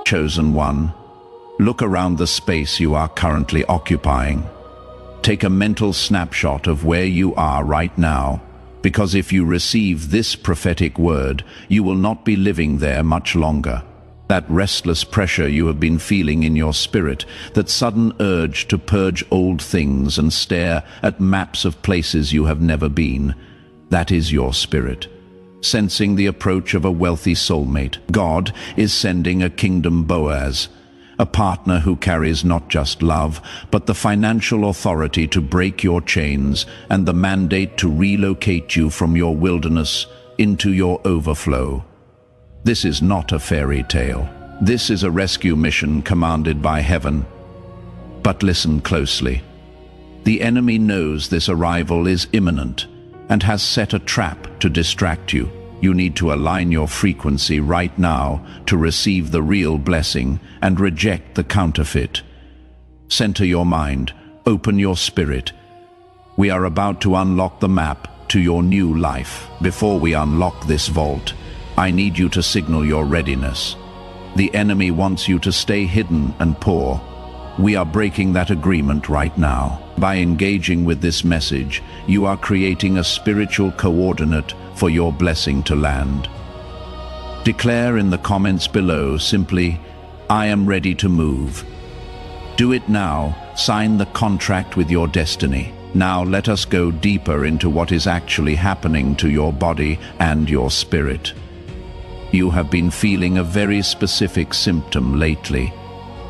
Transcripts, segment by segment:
Chosen one, look around the space you are currently occupying. Take a mental snapshot of where you are right now, because if you receive this prophetic word, you will not be living there much longer. That restless pressure you have been feeling in your spirit, that sudden urge to purge old things and stare at maps of places you have never been, that is your spirit, sensing the approach of a wealthy soulmate. God is sending a kingdom Boaz, a partner who carries not just love, but the financial authority to break your chains and the mandate to relocate you from your wilderness into your overflow. This is not a fairy tale. This is a rescue mission commanded by heaven. But listen closely. The enemy knows this arrival is imminent and has set a trap to distract you. You need to align your frequency right now to receive the real blessing and reject the counterfeit. Center your mind, open your spirit. We are about to unlock the map to your new life. Before we unlock this vault, I need you to signal your readiness. The enemy wants you to stay hidden and poor. We are breaking that agreement right now. By engaging with this message, you are creating a spiritual coordinate for your blessing to land. Declare in the comments below simply, "I am ready to move." Do it now. Sign the contract with your destiny. Now let us go deeper into what is actually happening to your body and your spirit. You have been feeling a very specific symptom lately.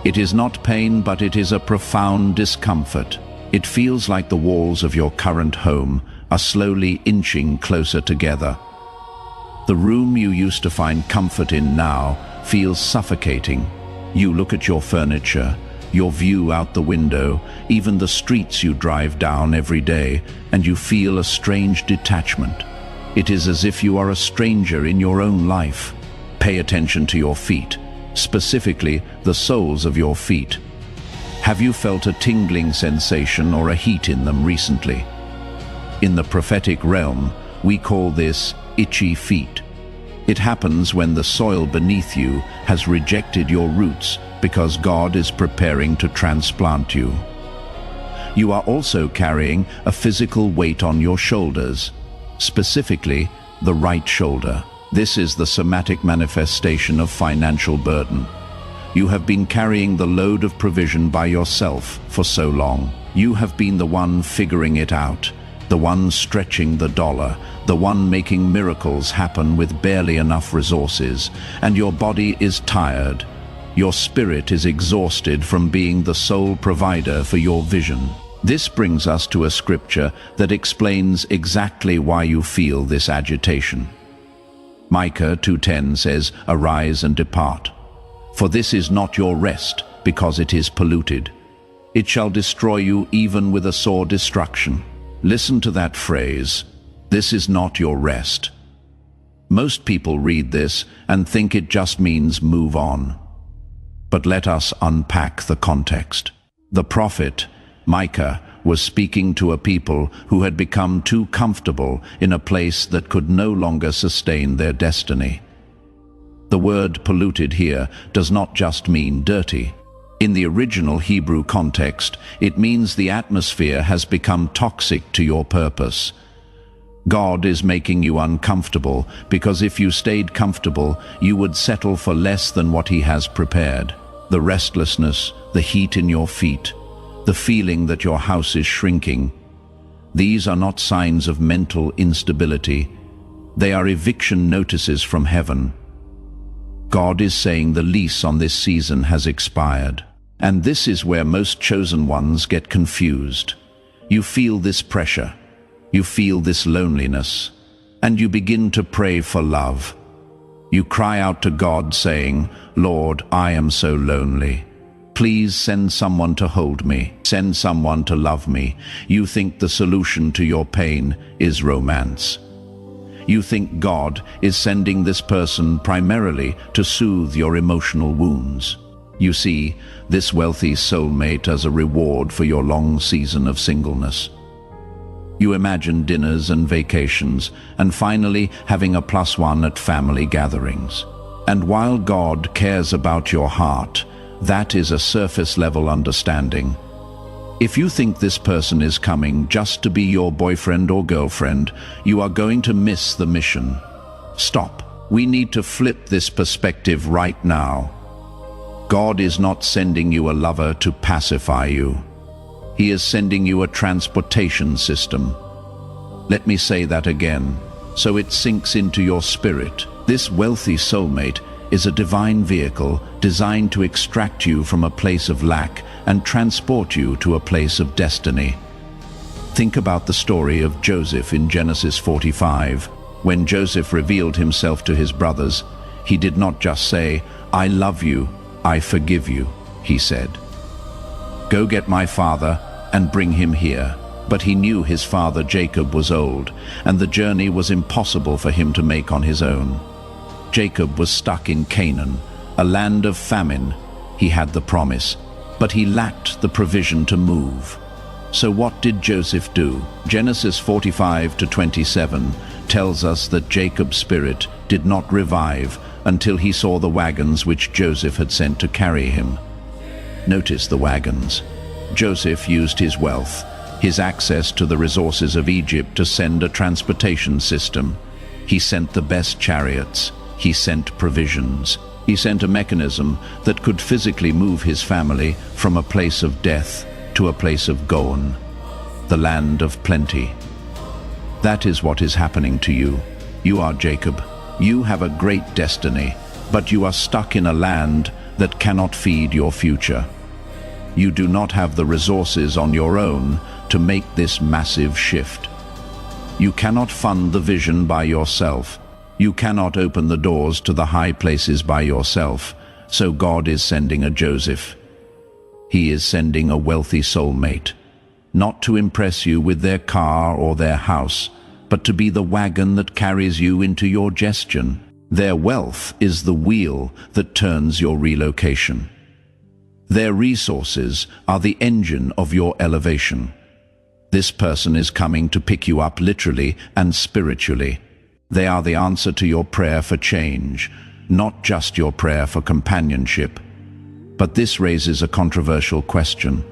It is not pain, but it is a profound discomfort. It feels like the walls of your current home are slowly inching closer together. The room you used to find comfort in now feels suffocating. You look at your furniture, your view out the window, even the streets you drive down every day, and you feel a strange detachment. It is as if you are a stranger in your own life. Pay attention to your feet, specifically the soles of your feet. Have you felt a tingling sensation or a heat in them recently? In the prophetic realm, we call this itchy feet. It happens when the soil beneath you has rejected your roots because God is preparing to transplant you. You are also carrying a physical weight on your shoulders, specifically the right shoulder. This is the somatic manifestation of financial burden. You have been carrying the load of provision by yourself for so long. You have been the one figuring it out, the one stretching the dollar, the one making miracles happen with barely enough resources, and your body is tired. Your spirit is exhausted from being the sole provider for your vision. This brings us to a scripture that explains exactly why you feel this agitation. Micah 2:10 says, "Arise and depart, for this is not your rest, because it is polluted. It shall destroy you even with a sore destruction." Listen to that phrase, "This is not your rest." Most people read this and think it just means move on. But let us unpack the context. The prophet Micah was speaking to a people who had become too comfortable in a place that could no longer sustain their destiny. The word polluted here does not just mean dirty. In the original Hebrew context, it means the atmosphere has become toxic to your purpose. God is making you uncomfortable because if you stayed comfortable, you would settle for less than what He has prepared. The restlessness, the heat in your feet, the feeling that your house is shrinking. These are not signs of mental instability. They are eviction notices from heaven. God is saying the lease on this season has expired. And this is where most chosen ones get confused. You feel this pressure, you feel this loneliness, and you begin to pray for love. You cry out to God saying, "Lord, I am so lonely. Please send someone to hold me. Send someone to love me." You think the solution to your pain is romance. You think God is sending this person primarily to soothe your emotional wounds. You see this wealthy soulmate as a reward for your long season of singleness. You imagine dinners and vacations, and finally having a +1 at family gatherings. And while God cares about your heart, that is a surface-level understanding. If you think this person is coming just to be your boyfriend or girlfriend, you are going to miss the mission. Stop. We need to flip this perspective right now. God is not sending you a lover to pacify you. He is sending you a transportation system. Let me say that again, so it sinks into your spirit. This wealthy soulmate is a divine vehicle designed to extract you from a place of lack and transport you to a place of destiny. Think about the story of Joseph in Genesis 45. When Joseph revealed himself to his brothers, he did not just say, "I love you, I forgive you," he said. "Go get my father and bring him here." But he knew his father Jacob was old, and the journey was impossible for him to make on his own. Jacob was stuck in Canaan, a land of famine. He had the promise, but he lacked the provision to move. So what did Joseph do? Genesis 45-27 tells us that Jacob's spirit did not revive until he saw the wagons which Joseph had sent to carry him. Notice the wagons. Joseph used his wealth, his access to the resources of Egypt, to send a transportation system. He sent the best chariots. He sent provisions. He sent a mechanism that could physically move his family from a place of death to a place of Goan, the land of plenty. That is what is happening to you. You are Jacob. You have a great destiny, but you are stuck in a land that cannot feed your future. You do not have the resources on your own to make this massive shift. You cannot fund the vision by yourself. You cannot open the doors to the high places by yourself. So God is sending a Joseph. He is sending a wealthy soulmate, not to impress you with their car or their house, but to be the wagon that carries you into your destiny. Their wealth is the wheel that turns your relocation. Their resources are the engine of your elevation. This person is coming to pick you up literally and spiritually. They are the answer to your prayer for change, not just your prayer for companionship. But this raises a controversial question.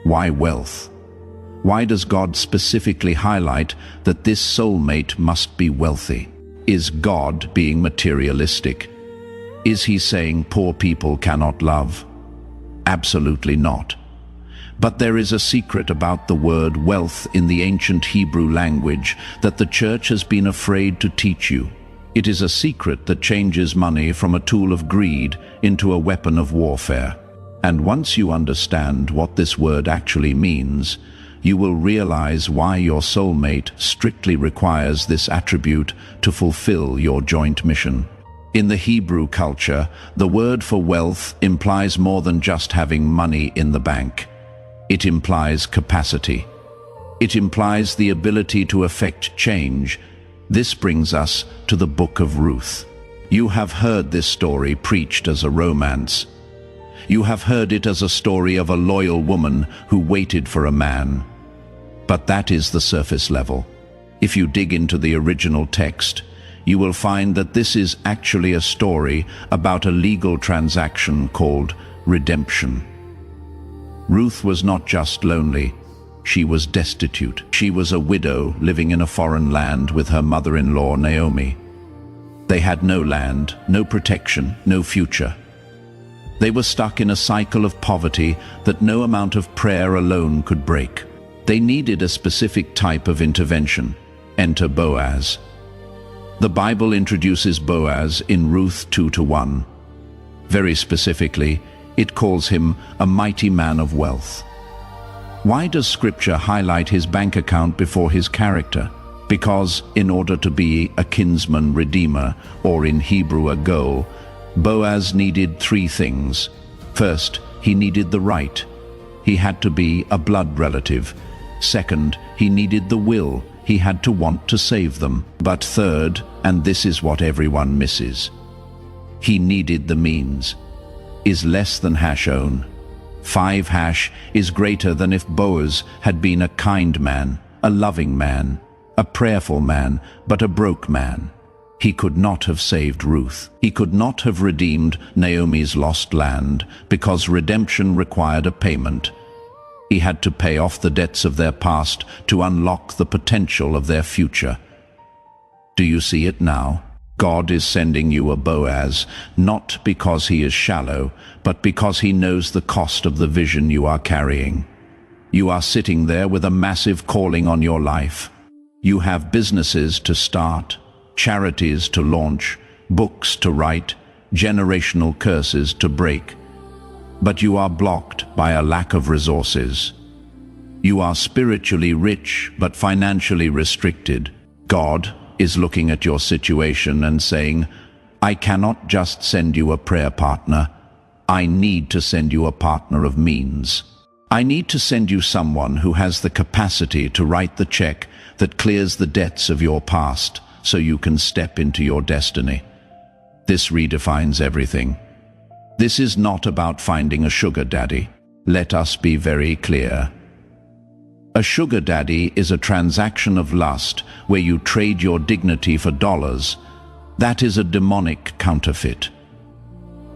Why wealth? Why does God specifically highlight that this soulmate must be wealthy? Is God being materialistic? Is he saying poor people cannot love? Absolutely not. But there is a secret about the word wealth in the ancient Hebrew language that the church has been afraid to teach you. It is a secret that changes money from a tool of greed into a weapon of warfare. And once you understand what this word actually means, you will realize why your soulmate strictly requires this attribute to fulfill your joint mission. In the Hebrew culture, the word for wealth implies more than just having money in the bank. It implies capacity. It implies the ability to effect change. This brings us to the book of Ruth. You have heard this story preached as a romance. You have heard it as a story of a loyal woman who waited for a man. But that is the surface level. If you dig into the original text, you will find that this is actually a story about a legal transaction called redemption. Ruth was not just lonely, she was destitute. She was a widow living in a foreign land with her mother-in-law Naomi. They had no land, no protection, no future. They were stuck in a cycle of poverty that no amount of prayer alone could break. They needed a specific type of intervention. Enter Boaz. The Bible introduces Boaz in Ruth 2:1. Very specifically, it calls him a mighty man of wealth. Why does Scripture highlight his bank account before his character? Because in order to be a kinsman redeemer, or in Hebrew a goel, Boaz needed three things. First, he needed the right. He had to be a blood relative. Second, he needed the will. He had to want to save them. But third, and this is what everyone misses, he needed the means. Is less than Hashon. 5 hash is greater than if Boaz had been a kind man, a loving man, a prayerful man, but a broke man. He could not have saved Ruth. He could not have redeemed Naomi's lost land because redemption required a payment. He had to pay off the debts of their past to unlock the potential of their future. Do you see it now? God is sending you a Boaz, not because he is shallow, but because he knows the cost of the vision you are carrying. You are sitting there with a massive calling on your life. You have businesses to start, charities to launch, books to write, generational curses to break. But you are blocked by a lack of resources. You are spiritually rich but financially restricted. God is looking at your situation and saying, I cannot just send you a prayer partner. I need to send you a partner of means. I need to send you someone who has the capacity to write the check that clears the debts of your past so you can step into your destiny. This redefines everything. This is not about finding a sugar daddy. Let us be very clear. A sugar daddy is a transaction of lust where you trade your dignity for dollars. That is a demonic counterfeit.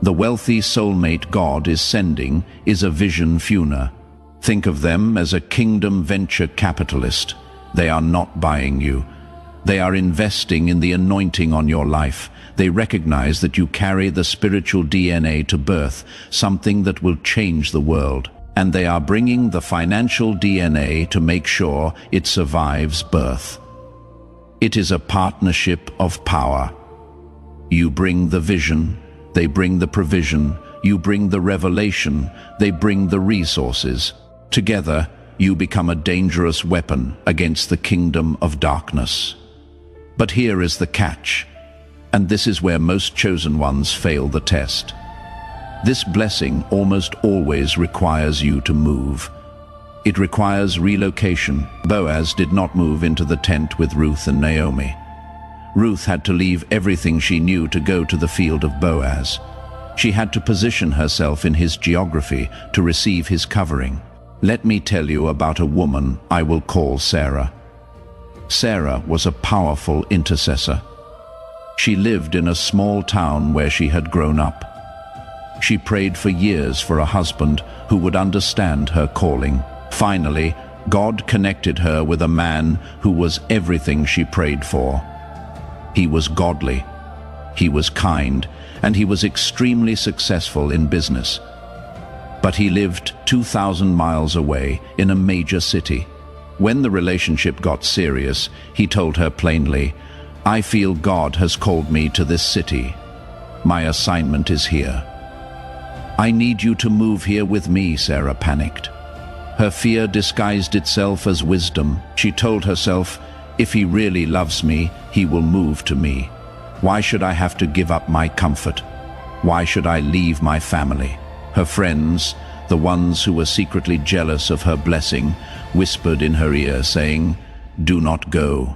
The wealthy soulmate God is sending is a vision funer. Think of them as a kingdom venture capitalist. They are not buying you. They are investing in the anointing on your life. They recognize that you carry the spiritual DNA to birth, something that will change the world. And they are bringing the financial DNA to make sure it survives birth. It is a partnership of power. You bring the vision, they bring the provision. You bring the revelation, they bring the resources. Together, you become a dangerous weapon against the kingdom of darkness. But here is the catch, and this is where most chosen ones fail the test. This blessing almost always requires you to move. It requires relocation. Boaz did not move into the tent with Ruth and Naomi. Ruth had to leave everything she knew to go to the field of Boaz. She had to position herself in his geography to receive his covering. Let me tell you about a woman I will call Sarah. Sarah was a powerful intercessor. She lived in a small town where she had grown up. She prayed for years for a husband who would understand her calling. Finally, God connected her with a man who was everything she prayed for. He was godly, he was kind, and he was extremely successful in business. But he lived 2,000 miles away in a major city. When the relationship got serious, he told her plainly, I feel God has called me to this city. My assignment is here. I need you to move here with me, Sarah panicked. Her fear disguised itself as wisdom. She told herself, if he really loves me, he will move to me. Why should I have to give up my comfort? Why should I leave my family? Her friends, the ones who were secretly jealous of her blessing, whispered in her ear, saying, do not go.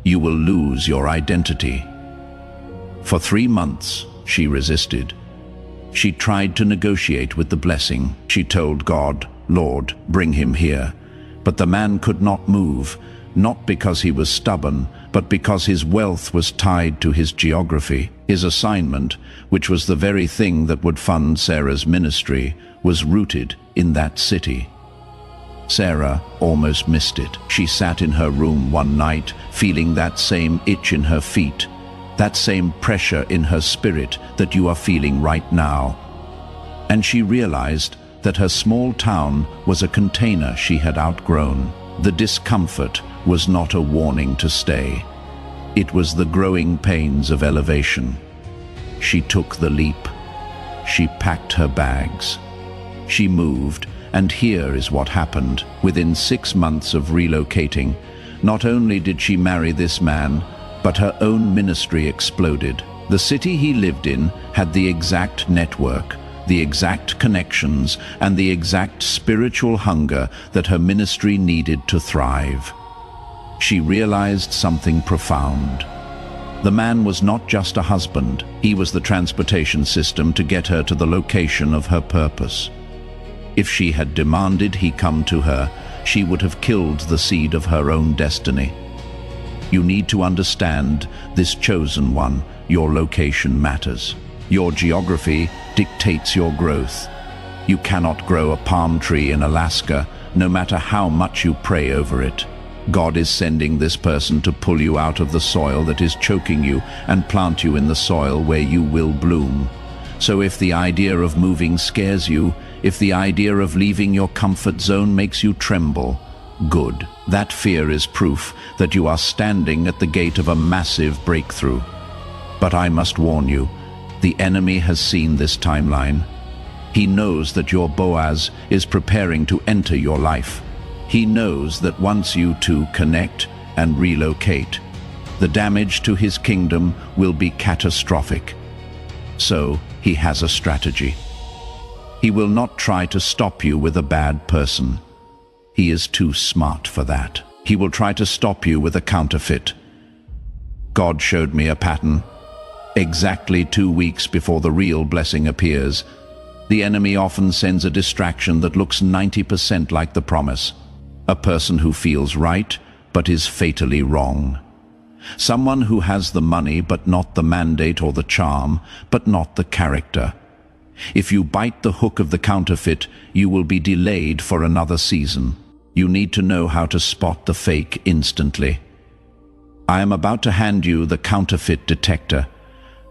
You will lose your identity. For 3 months, she resisted. She tried to negotiate with the blessing. She told God, Lord, bring him here. But the man could not move, not because he was stubborn, but because his wealth was tied to his geography. His assignment, which was the very thing that would fund Sarah's ministry, was rooted in that city. Sarah almost missed it. She sat in her room one night, feeling that same itch in her feet, that same pressure in her spirit that you are feeling right now. And she realized that her small town was a container she had outgrown. The discomfort was not a warning to stay. It was the growing pains of elevation. She took the leap. She packed her bags. She moved, and here is what happened. Within 6 months of relocating, not only did she marry this man, but her own ministry exploded. The city he lived in had the exact network, the exact connections, and the exact spiritual hunger that her ministry needed to thrive. She realized something profound. The man was not just a husband, he was the transportation system to get her to the location of her purpose. If she had demanded he come to her, she would have killed the seed of her own destiny. You need to understand this chosen one. Your location matters. Your geography dictates your growth. You cannot grow a palm tree in Alaska, no matter how much you pray over it. God is sending this person to pull you out of the soil that is choking you and plant you in the soil where you will bloom. So if the idea of moving scares you, if the idea of leaving your comfort zone makes you tremble, good. That fear is proof that you are standing at the gate of a massive breakthrough. But I must warn you, the enemy has seen this timeline. He knows that your Boaz is preparing to enter your life. He knows that once you two connect and relocate, the damage to his kingdom will be catastrophic. So he has a strategy. He will not try to stop you with a bad person. He is too smart for that. He will try to stop you with a counterfeit. God showed me a pattern. Exactly 2 weeks before the real blessing appears, the enemy often sends a distraction that looks 90% like the promise. A person who feels right, but is fatally wrong. Someone who has the money, but not the mandate, or the charm, but not the character. If you bite the hook of the counterfeit, you will be delayed for another season. You need to know how to spot the fake instantly. I am about to hand you the counterfeit detector,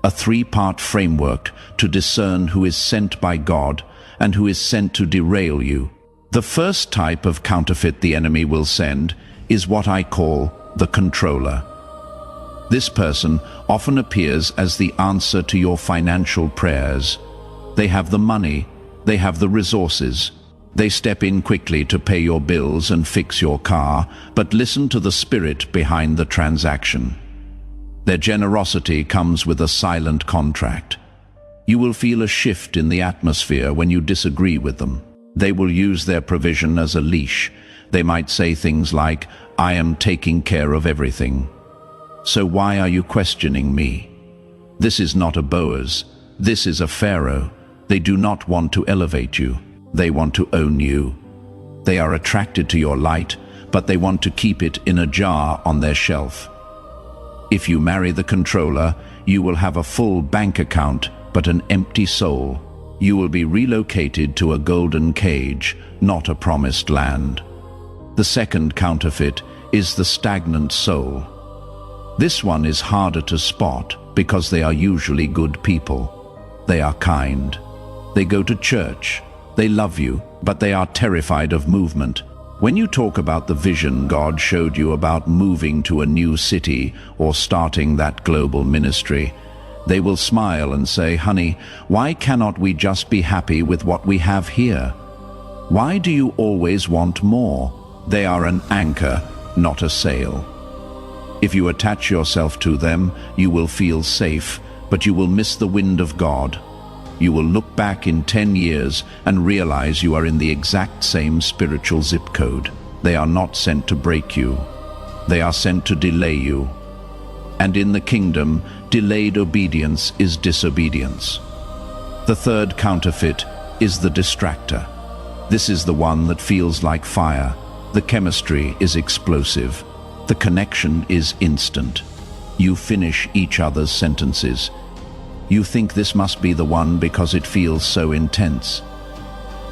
a 3-part framework to discern who is sent by God and who is sent to derail you. The first type of counterfeit the enemy will send is what I call the controller. This person often appears as the answer to your financial prayers. They have the money, they have the resources. They step in quickly to pay your bills and fix your car, but listen to the spirit behind the transaction. Their generosity comes with a silent contract. You will feel a shift in the atmosphere when you disagree with them. They will use their provision as a leash. They might say things like, "I am taking care of everything. So why are you questioning me?" This is not a Boaz. This is a Pharaoh. They do not want to elevate you. They want to own you. They are attracted to your light, but they want to keep it in a jar on their shelf. If you marry the controller, you will have a full bank account, but an empty soul. You will be relocated to a golden cage, not a promised land. The second counterfeit is the stagnant soul. This one is harder to spot because they are usually good people. They are kind. They go to church. They love you, but they are terrified of movement. When you talk about the vision God showed you about moving to a new city or starting that global ministry, they will smile and say, "Honey, why cannot we just be happy with what we have here? Why do you always want more?" They are an anchor, not a sail. If you attach yourself to them, you will feel safe, but you will miss the wind of God. You will look back in 10 years and realize you are in the exact same spiritual zip code. They are not sent to break you. They are sent to delay you. And in the kingdom, delayed obedience is disobedience. The third counterfeit is the distractor. This is the one that feels like fire. The chemistry is explosive. The connection is instant. You finish each other's sentences. You think this must be the one because it feels so intense.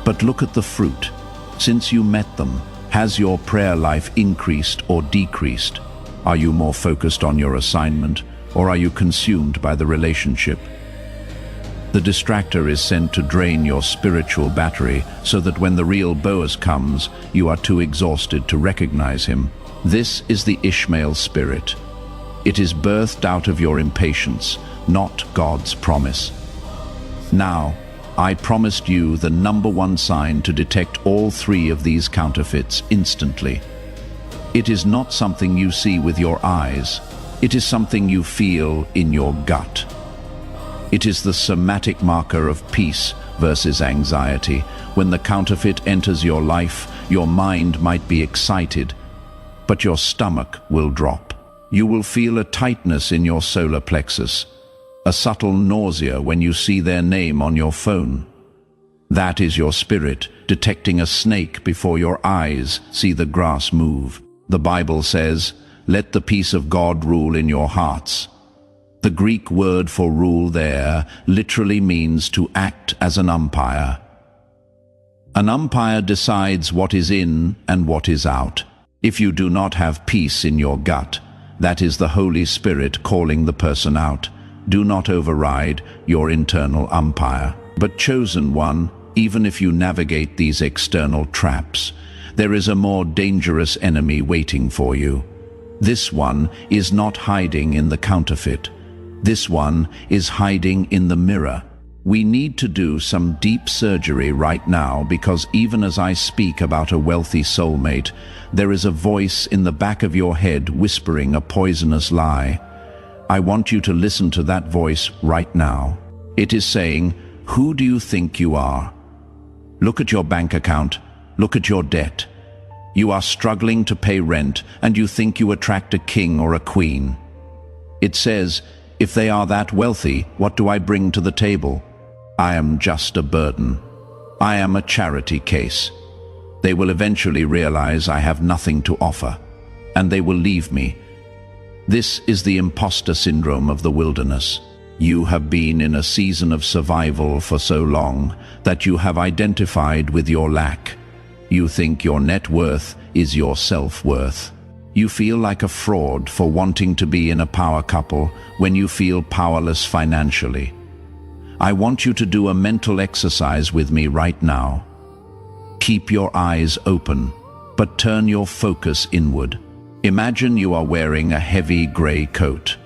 But look at the fruit. Since you met them, has your prayer life increased or decreased? Are you more focused on your assignment, or are you consumed by the relationship? The distractor is sent to drain your spiritual battery so that when the real Boaz comes, you are too exhausted to recognize him. This is the Ishmael spirit. It is birthed out of your impatience, not God's promise. Now, I promised you the #1 sign to detect all 3 of these counterfeits instantly. It is not something you see with your eyes. It is something you feel in your gut. It is the somatic marker of peace versus anxiety. When the counterfeit enters your life, your mind might be excited, but your stomach will drop. You will feel a tightness in your solar plexus, a subtle nausea when you see their name on your phone. That is your spirit detecting a snake before your eyes see the grass move. The Bible says, let the peace of God rule in your hearts. The Greek word for rule there literally means to act as an umpire. An umpire decides what is in and what is out. If you do not have peace in your gut, that is the Holy Spirit calling the person out. Do not override your internal umpire. But chosen one, even if you navigate these external traps, there is a more dangerous enemy waiting for you. This one is not hiding in the counterfeit. This one is hiding in the mirror. We need to do some deep surgery right now, because even as I speak about a wealthy soulmate, there is a voice in the back of your head whispering a poisonous lie. I want you to listen to that voice right now. It is saying, "Who do you think you are? Look at your bank account. Look at your debt. You are struggling to pay rent, and you think you attract a king or a queen." It says, "If they are that wealthy, what do I bring to the table? I am just a burden. I am a charity case. They will eventually realize I have nothing to offer, and they will leave me." This is the imposter syndrome of the wilderness. You have been in a season of survival for so long that you have identified with your lack. You think your net worth is your self-worth. You feel like a fraud for wanting to be in a power couple when you feel powerless financially. I want you to do a mental exercise with me right now. Keep your eyes open, but turn your focus inward. Imagine you are wearing a heavy gray coat.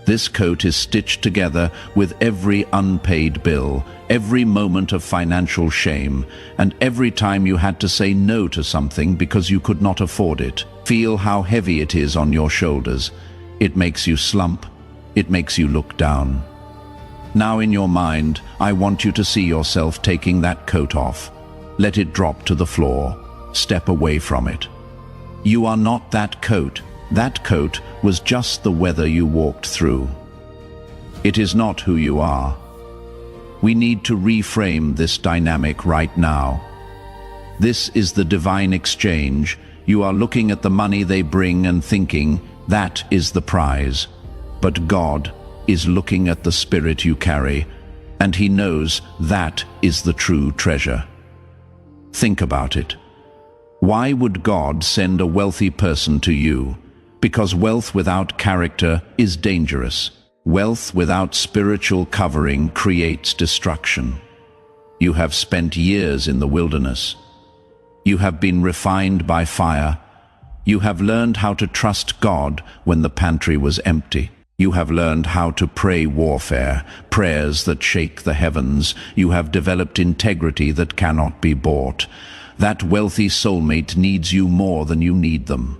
This coat is stitched together with every unpaid bill, every moment of financial shame, and every time you had to say no to something because you could not afford it. Feel how heavy it is on your shoulders. It makes you slump. It makes you look down. Now in your mind, I want you to see yourself taking that coat off. Let it drop to the floor. Step away from it. You are not that coat. That coat was just the weather you walked through. It is not who you are. We need to reframe this dynamic right now. This is the divine exchange. You are looking at the money they bring and thinking, that is the prize. But God is looking at the spirit you carry, and He knows that is the true treasure. Think about it. Why would God send a wealthy person to you? Because wealth without character is dangerous. Wealth without spiritual covering creates destruction. You have spent years in the wilderness. You have been refined by fire. You have learned how to trust God when the pantry was empty. You have learned how to pray warfare, prayers that shake the heavens. You have developed integrity that cannot be bought. That wealthy soulmate needs you more than you need them.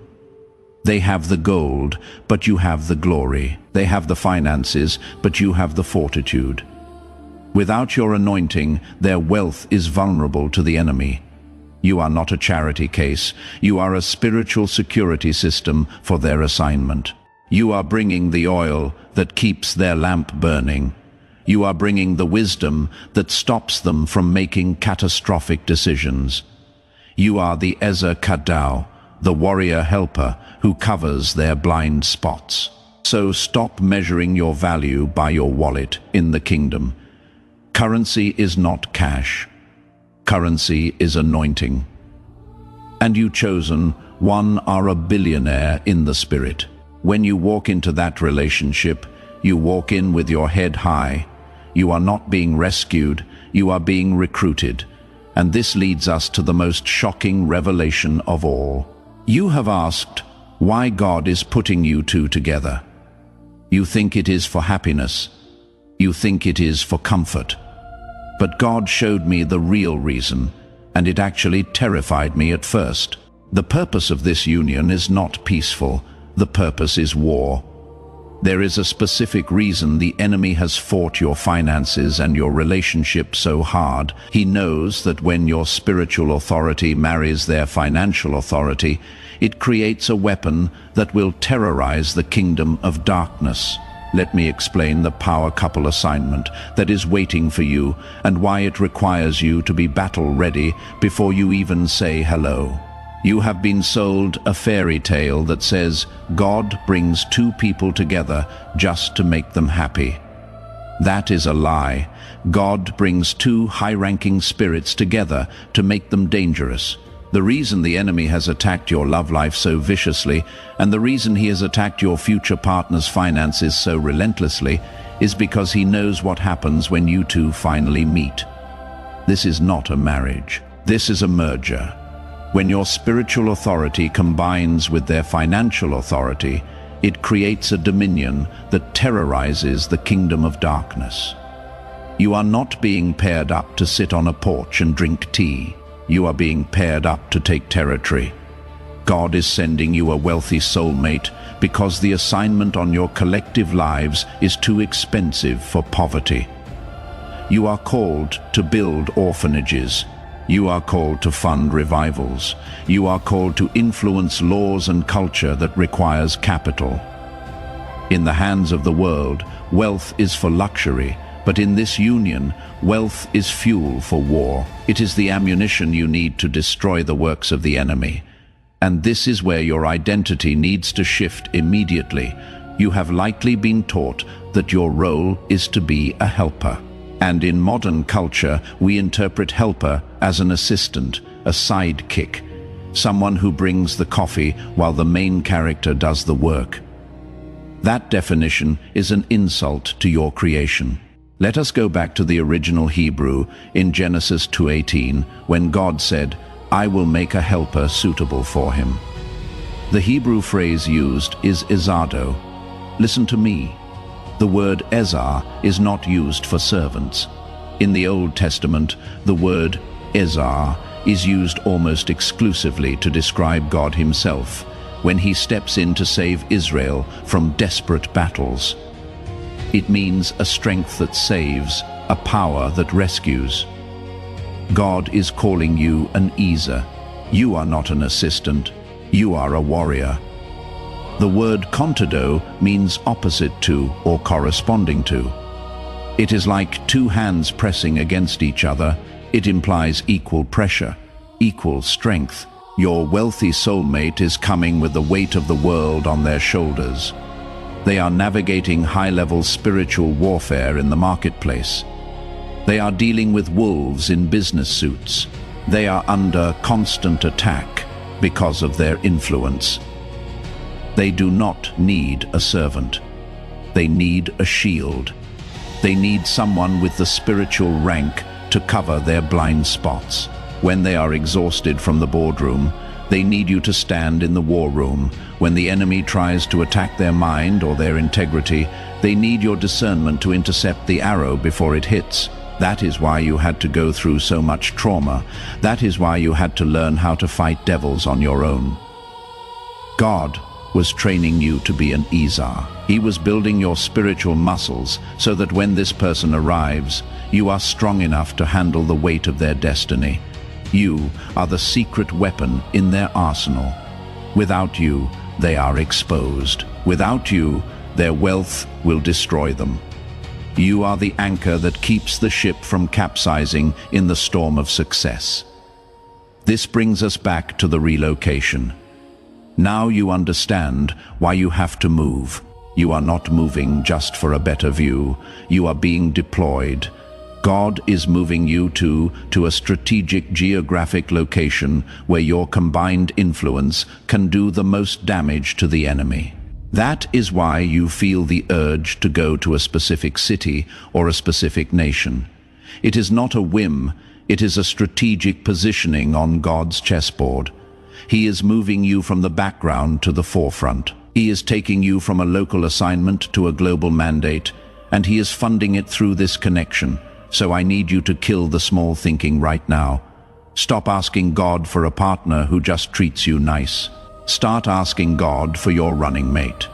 They have the gold, but you have the glory. They have the finances, but you have the fortitude. Without your anointing, their wealth is vulnerable to the enemy. You are not a charity case. You are a spiritual security system for their assignment. You are bringing the oil that keeps their lamp burning. You are bringing the wisdom that stops them from making catastrophic decisions. You are the Ezer Kadau, the warrior helper who covers their blind spots. So stop measuring your value by your wallet in the kingdom. Currency is not cash. Currency is anointing. And you chosen one are a billionaire in the spirit. When you walk into that relationship, you walk in with your head high. You are not being rescued, you are being recruited. And this leads us to the most shocking revelation of all. You have asked why God is putting you two together. You think it is for happiness. You think it is for comfort. But God showed me the real reason, and it actually terrified me at first. The purpose of this union is not peaceful. The purpose is war. There is a specific reason the enemy has fought your finances and your relationship so hard. He knows that when your spiritual authority marries their financial authority, it creates a weapon that will terrorize the kingdom of darkness. Let me explain the power couple assignment that is waiting for you and why it requires you to be battle ready before you even say hello. You have been sold a fairy tale that says God brings two people together just to make them happy. That is a lie. God brings two high-ranking spirits together to make them dangerous. The reason the enemy has attacked your love life so viciously, and the reason he has attacked your future partner's finances so relentlessly, is because he knows what happens when you two finally meet. This is not a marriage. This is a merger. When your spiritual authority combines with their financial authority, it creates a dominion that terrorizes the kingdom of darkness. You are not being paired up to sit on a porch and drink tea. You are being paired up to take territory. God is sending you a wealthy soulmate because the assignment on your collective lives is too expensive for poverty. You are called to build orphanages. You are called to fund revivals. You are called to influence laws and culture that requires capital. In the hands of the world, wealth is for luxury, but in this union, wealth is fuel for war. It is the ammunition you need to destroy the works of the enemy. And this is where your identity needs to shift immediately. You have likely been taught that your role is to be a helper. And in modern culture, we interpret helper as an assistant, a sidekick, someone who brings the coffee while the main character does the work. That definition is an insult to your creation. Let us go back to the original Hebrew in Genesis 2:18, when God said, "I will make a helper suitable for him." The Hebrew phrase used is izado. Listen to me. The word ezar is not used for servants. In the Old Testament, the word ezar is used almost exclusively to describe God himself when he steps in to save Israel from desperate battles. It means a strength that saves, a power that rescues. God is calling you an Ezer. You are not an assistant. You are a warrior. The word contado means opposite to or corresponding to. It is like two hands pressing against each other. It implies equal pressure, equal strength. Your wealthy soulmate is coming with the weight of the world on their shoulders. They are navigating high-level spiritual warfare in the marketplace. They are dealing with wolves in business suits. They are under constant attack because of their influence. They do not need a servant. They need a shield. They need someone with the spiritual rank to cover their blind spots. When they are exhausted from the boardroom, they need you to stand in the war room. When the enemy tries to attack their mind or their integrity, they need your discernment to intercept the arrow before it hits. That is why you had to go through so much trauma. That is why you had to learn how to fight devils on your own. God was training you to be an Ezer. He was building your spiritual muscles so that when this person arrives, you are strong enough to handle the weight of their destiny. You are the secret weapon in their arsenal. Without you, they are exposed. Without you, their wealth will destroy them. You are the anchor that keeps the ship from capsizing in the storm of success. This brings us back to the relocation. Now you understand why you have to move. You are not moving just for a better view. You are being deployed. God is moving you to a strategic geographic location where your combined influence can do the most damage to the enemy. That is why you feel the urge to go to a specific city or a specific nation. It is not a whim, it is a strategic positioning on God's chessboard. He is moving you from the background to the forefront. He is taking you from a local assignment to a global mandate, and he is funding it through this connection. So I need you to kill the small thinking right now. Stop asking God for a partner who just treats you nice. Start asking God for your running mate.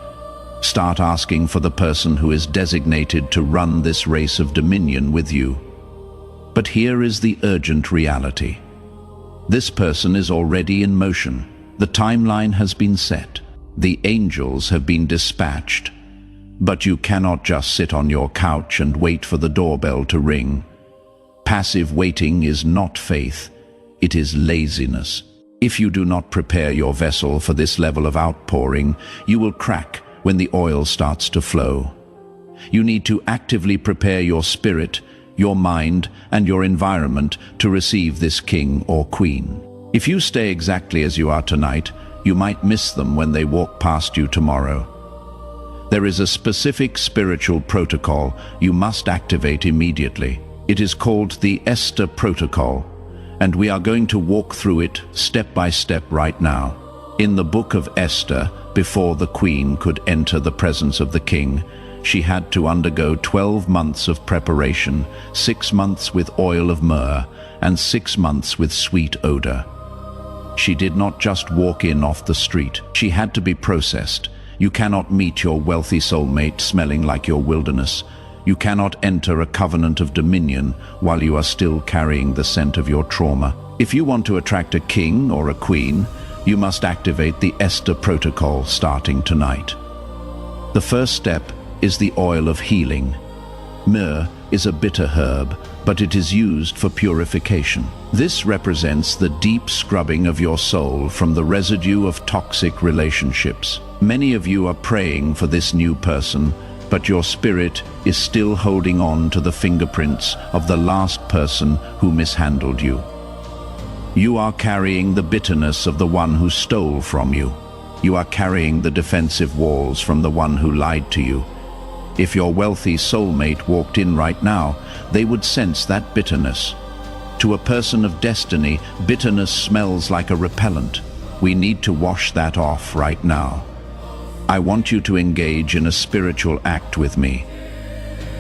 Start asking for the person who is designated to run this race of dominion with you. But here is the urgent reality. This person is already in motion. The timeline has been set. The angels have been dispatched. But you cannot just sit on your couch and wait for the doorbell to ring. Passive waiting is not faith. It is laziness. If you do not prepare your vessel for this level of outpouring, you will crack when the oil starts to flow. You need to actively prepare your spirit, your mind, and your environment to receive this king or queen. If you stay exactly as you are tonight, you might miss them when they walk past you tomorrow. There is a specific spiritual protocol you must activate immediately. It is called the Esther Protocol, and we are going to walk through it step by step right now. In the book of Esther, before the queen could enter the presence of the king, she had to undergo 12 months of preparation, 6 months with oil of myrrh, and 6 months with sweet odor. She did not just walk in off the street. She had to be processed. You cannot meet your wealthy soulmate smelling like your wilderness. You cannot enter a covenant of dominion while you are still carrying the scent of your trauma. If you want to attract a king or a queen, you must activate the Esther Protocol starting tonight. The first step is the oil of healing. Myrrh is a bitter herb, but it is used for purification. This represents the deep scrubbing of your soul from the residue of toxic relationships. Many of you are praying for this new person, but your spirit is still holding on to the fingerprints of the last person who mishandled you. You are carrying the bitterness of the one who stole from you. You are carrying the defensive walls from the one who lied to you. If your wealthy soulmate walked in right now, they would sense that bitterness. To a person of destiny, bitterness smells like a repellent. We need to wash that off right now. I want you to engage in a spiritual act with me.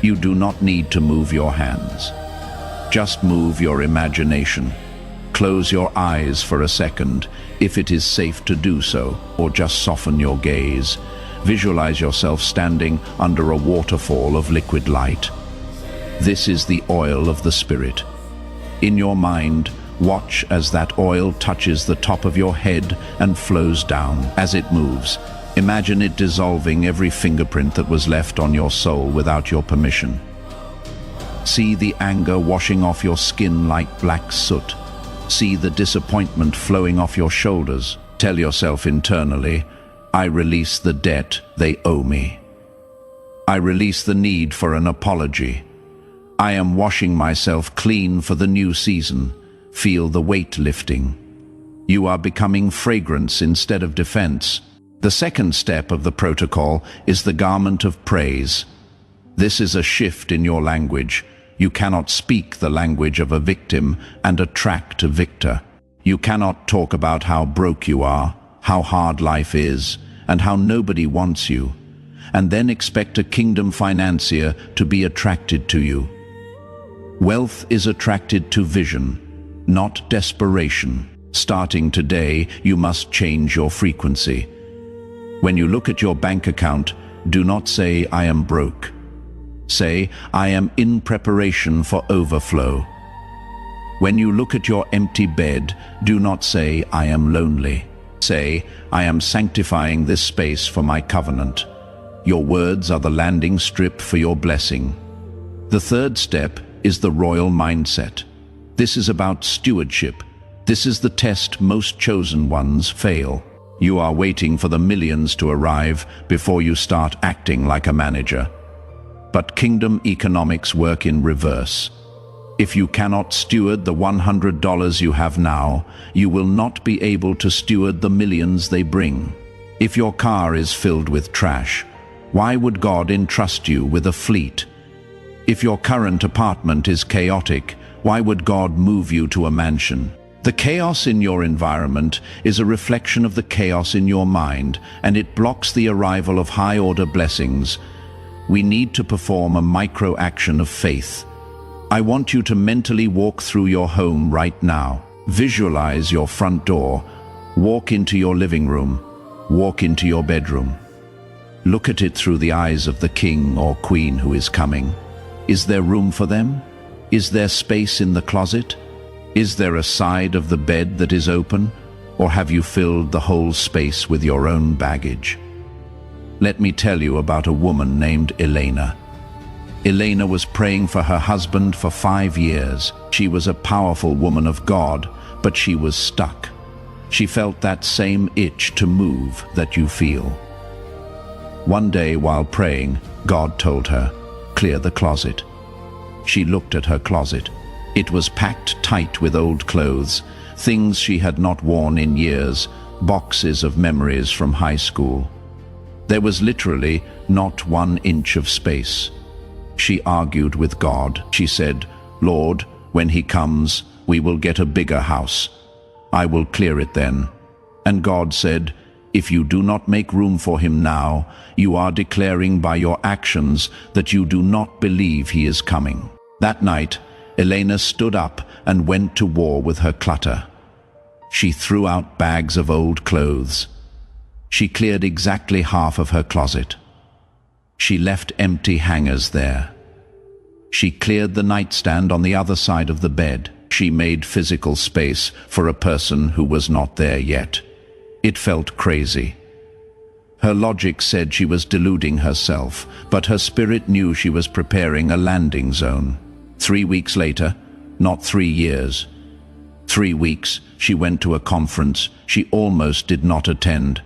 You do not need to move your hands. Just move your imagination. Close your eyes for a second, if it is safe to do so, or just soften your gaze. Visualize yourself standing under a waterfall of liquid light. This is the oil of the Spirit. In your mind, watch as that oil touches the top of your head and flows down. As it moves, imagine it dissolving every fingerprint that was left on your soul without your permission. See the anger washing off your skin like black soot. See the disappointment flowing off your shoulders. Tell yourself internally, I release the debt they owe me. I release the need for an apology. I am washing myself clean for the new season. Feel the weight lifting. You are becoming fragrance instead of defense. The second step of the protocol is the garment of praise. This is a shift in your language. You cannot speak the language of a victim and attract a victor. You cannot talk about how broke you are, how hard life is, and how nobody wants you, and then expect a kingdom financier to be attracted to you. Wealth is attracted to vision, not desperation. Starting today, you must change your frequency. When you look at your bank account, do not say, I am broke. Say, I am in preparation for overflow. When you look at your empty bed, do not say, I am lonely. Say, I am sanctifying this space for my covenant. Your words are the landing strip for your blessing. The third step is the royal mindset. This is about stewardship. This is the test most chosen ones fail. You are waiting for the millions to arrive before you start acting like a manager. But kingdom economics work in reverse. If you cannot steward the $100 you have now, you will not be able to steward the millions they bring. If your car is filled with trash, why would God entrust you with a fleet? If your current apartment is chaotic, why would God move you to a mansion? The chaos in your environment is a reflection of the chaos in your mind, and it blocks the arrival of high-order blessings. We need to perform a micro-action of faith. I want you to mentally walk through your home right now. Visualize your front door. Walk into your living room. Walk into your bedroom. Look at it through the eyes of the king or queen who is coming. Is there room for them? Is there space in the closet? Is there a side of the bed that is open? Or have you filled the whole space with your own baggage? Let me tell you about a woman named Elena. Elena was praying for her husband for 5 years. She was a powerful woman of God, but she was stuck. She felt that same itch to move that you feel. One day while praying, God told her, "Clear the closet." She looked at her closet. It was packed tight with old clothes, things she had not worn in years, boxes of memories from high school. There was literally not 1 inch of space. She argued with God. She said, "Lord, when he comes, we will get a bigger house. I will clear it then." And God said, "If you do not make room for him now, you are declaring by your actions that you do not believe he is coming." That night, Elena stood up and went to war with her clutter. She threw out bags of old clothes. She cleared exactly half of her closet. She left empty hangers there. She cleared the nightstand on the other side of the bed. She made physical space for a person who was not there yet. It felt crazy. Her logic said she was deluding herself, but her spirit knew she was preparing a landing zone. 3 weeks later, not 3 years. 3 weeks, she went to a conference she almost did not attend.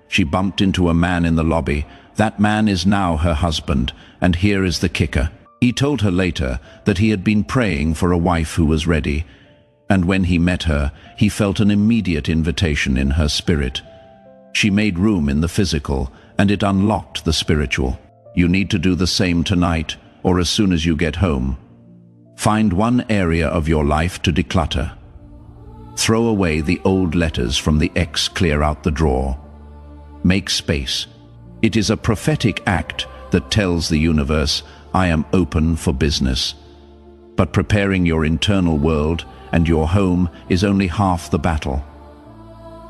She bumped into a man in the lobby. That man is now her husband, and here is the kicker. He told her later that he had been praying for a wife who was ready, and when he met her, he felt an immediate invitation in her spirit. She made room in the physical, and it unlocked the spiritual. You need to do the same tonight, or as soon as you get home. Find one area of your life to declutter. Throw away the old letters from the X, clear out the drawer. Make space. It is a prophetic act that tells the universe, "I am open for business." But preparing your internal world and your home is only half the battle.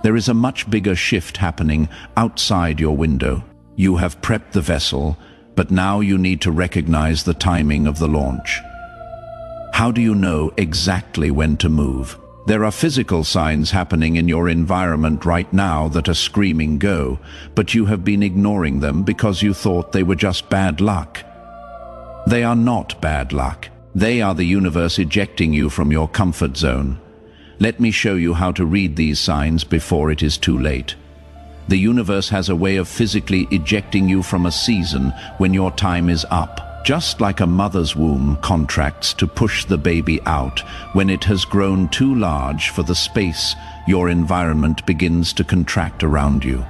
There is a much bigger shift happening outside your window. You have prepped the vessel, but now you need to recognize the timing of the launch. How do you know exactly when to move? There are physical signs happening in your environment right now that are screaming go, but you have been ignoring them because you thought they were just bad luck. They are not bad luck. They are the universe ejecting you from your comfort zone. Let me show you how to read these signs before it is too late. The universe has a way of physically ejecting you from a season when your time is up. Just like a mother's womb contracts to push the baby out when it has grown too large for the space, your environment begins to contract around you.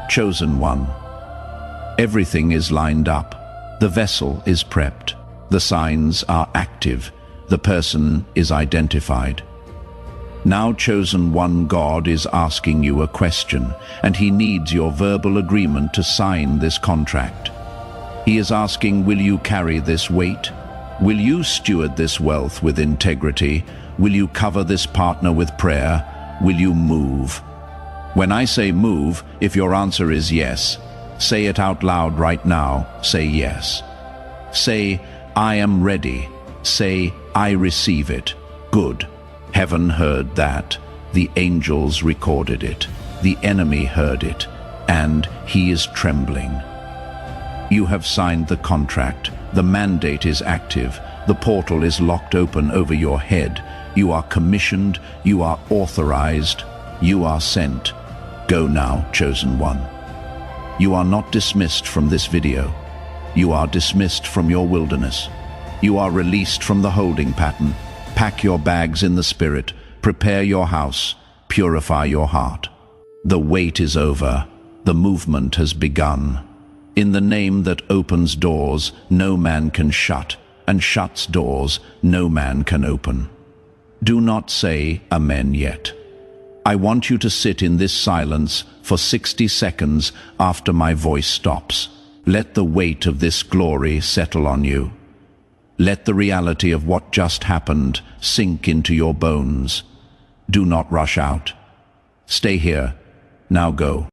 Chosen one. Everything is lined up. The vessel is prepped. The signs are active. The person is identified. Now, chosen one, God is asking you a question, and he needs your verbal agreement to sign this contract. He is asking, will you carry this weight? Will you steward this wealth with integrity? Will you cover this partner with prayer? Will you move? When I say move, if your answer is yes, say it out loud right now. Say yes. Say, I am ready. Say, I receive it. Good. Heaven heard that. The angels recorded it. The enemy heard it. And he is trembling. You have signed the contract. The mandate is active. The portal is locked open over your head. You are commissioned. You are authorized. You are sent. Go now, chosen one. You are not dismissed from this video. You are dismissed from your wilderness. You are released from the holding pattern. Pack your bags in the spirit. Prepare your house. Purify your heart. The wait is over. The movement has begun. In the name that opens doors, no man can shut, and shuts doors, no man can open. Do not say amen yet. I want you to sit in this silence for 60 seconds after my voice stops. Let the weight of this glory settle on you. Let the reality of what just happened sink into your bones. Do not rush out. Stay here. Now go.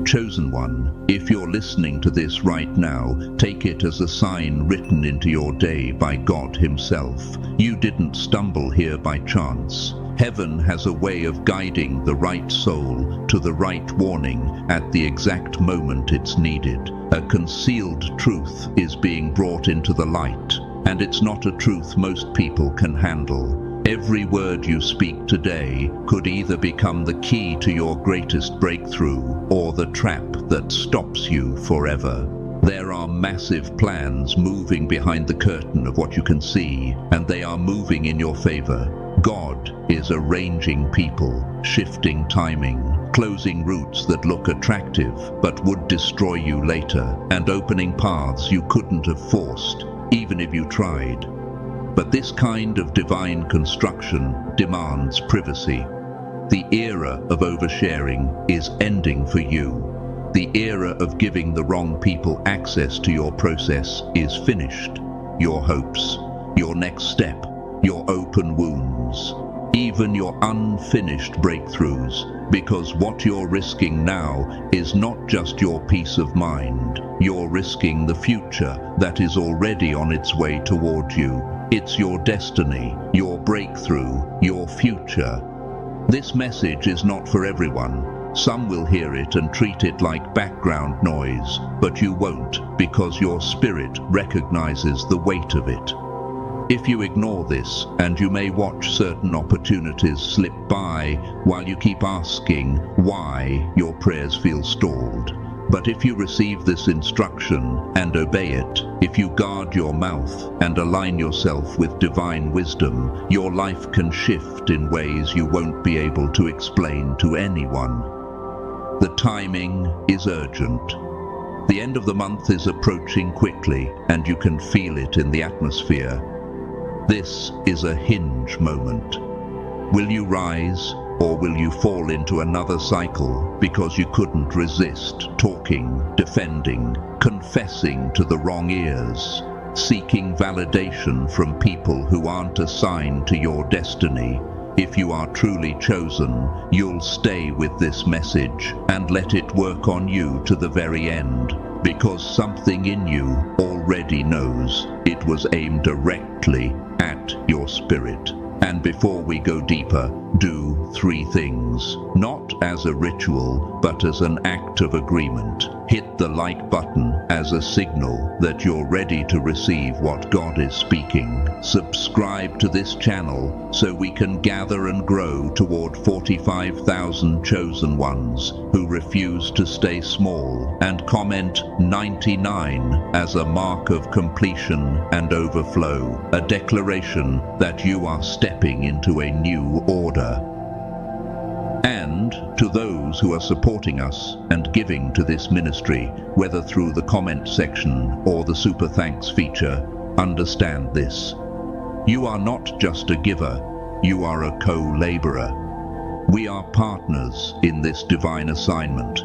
Chosen one, if you're listening to this right now, take it as a sign written into your day by God Himself. You didn't stumble here by chance. Heaven has a way of guiding the right soul to the right warning at the exact moment it's needed. A concealed truth is being brought into the light, and it's not a truth most people can handle. Every word you speak today could either become the key to your greatest breakthrough or the trap that stops you forever. There are massive plans moving behind the curtain of what you can see, and they are moving in your favor. God is arranging people, shifting timing, closing routes that look attractive but would destroy you later, and opening paths you couldn't have forced, even if you tried. But this kind of divine construction demands privacy. The era of oversharing is ending for you. The era of giving the wrong people access to your process is finished. Your hopes, your next step, your open wounds, even your unfinished breakthroughs, because what you're risking now is not just your peace of mind. You're risking the future that is already on its way toward you. It's your destiny, your breakthrough, your future. This message is not for everyone. Some will hear it and treat it like background noise, but you won't, because your spirit recognizes the weight of it. If you ignore this, and you may watch certain opportunities slip by while you keep asking why, your prayers feel stalled. But if you receive this instruction and obey it, if you guard your mouth and align yourself with divine wisdom, your life can shift in ways you won't be able to explain to anyone. The timing is urgent. The end of the month is approaching quickly, and you can feel it in the atmosphere. This is a hinge moment. Will you rise, or will you fall into another cycle because you couldn't resist talking, defending, confessing to the wrong ears, seeking validation from people who aren't assigned to your destiny? If you are truly chosen, you'll stay with this message and let it work on you to the very end, because something in you already knows it was aimed directly at your spirit. And before we go deeper, do 3 things, not as a ritual, but as an act of agreement. Hit the like button as a signal that you're ready to receive what God is speaking. Subscribe to this channel so we can gather and grow toward 45,000 chosen ones who refuse to stay small, and comment 99 as a mark of completion and overflow, a declaration that you are stepping into a new order. And to those who are supporting us and giving to this ministry, whether through the comment section or the super thanks feature, understand this. You are not just a giver, you are a co-laborer. We are partners in this divine assignment.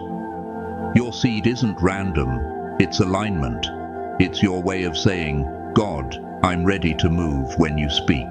Your seed isn't random, it's alignment. It's your way of saying, God, I'm ready to move when you speak.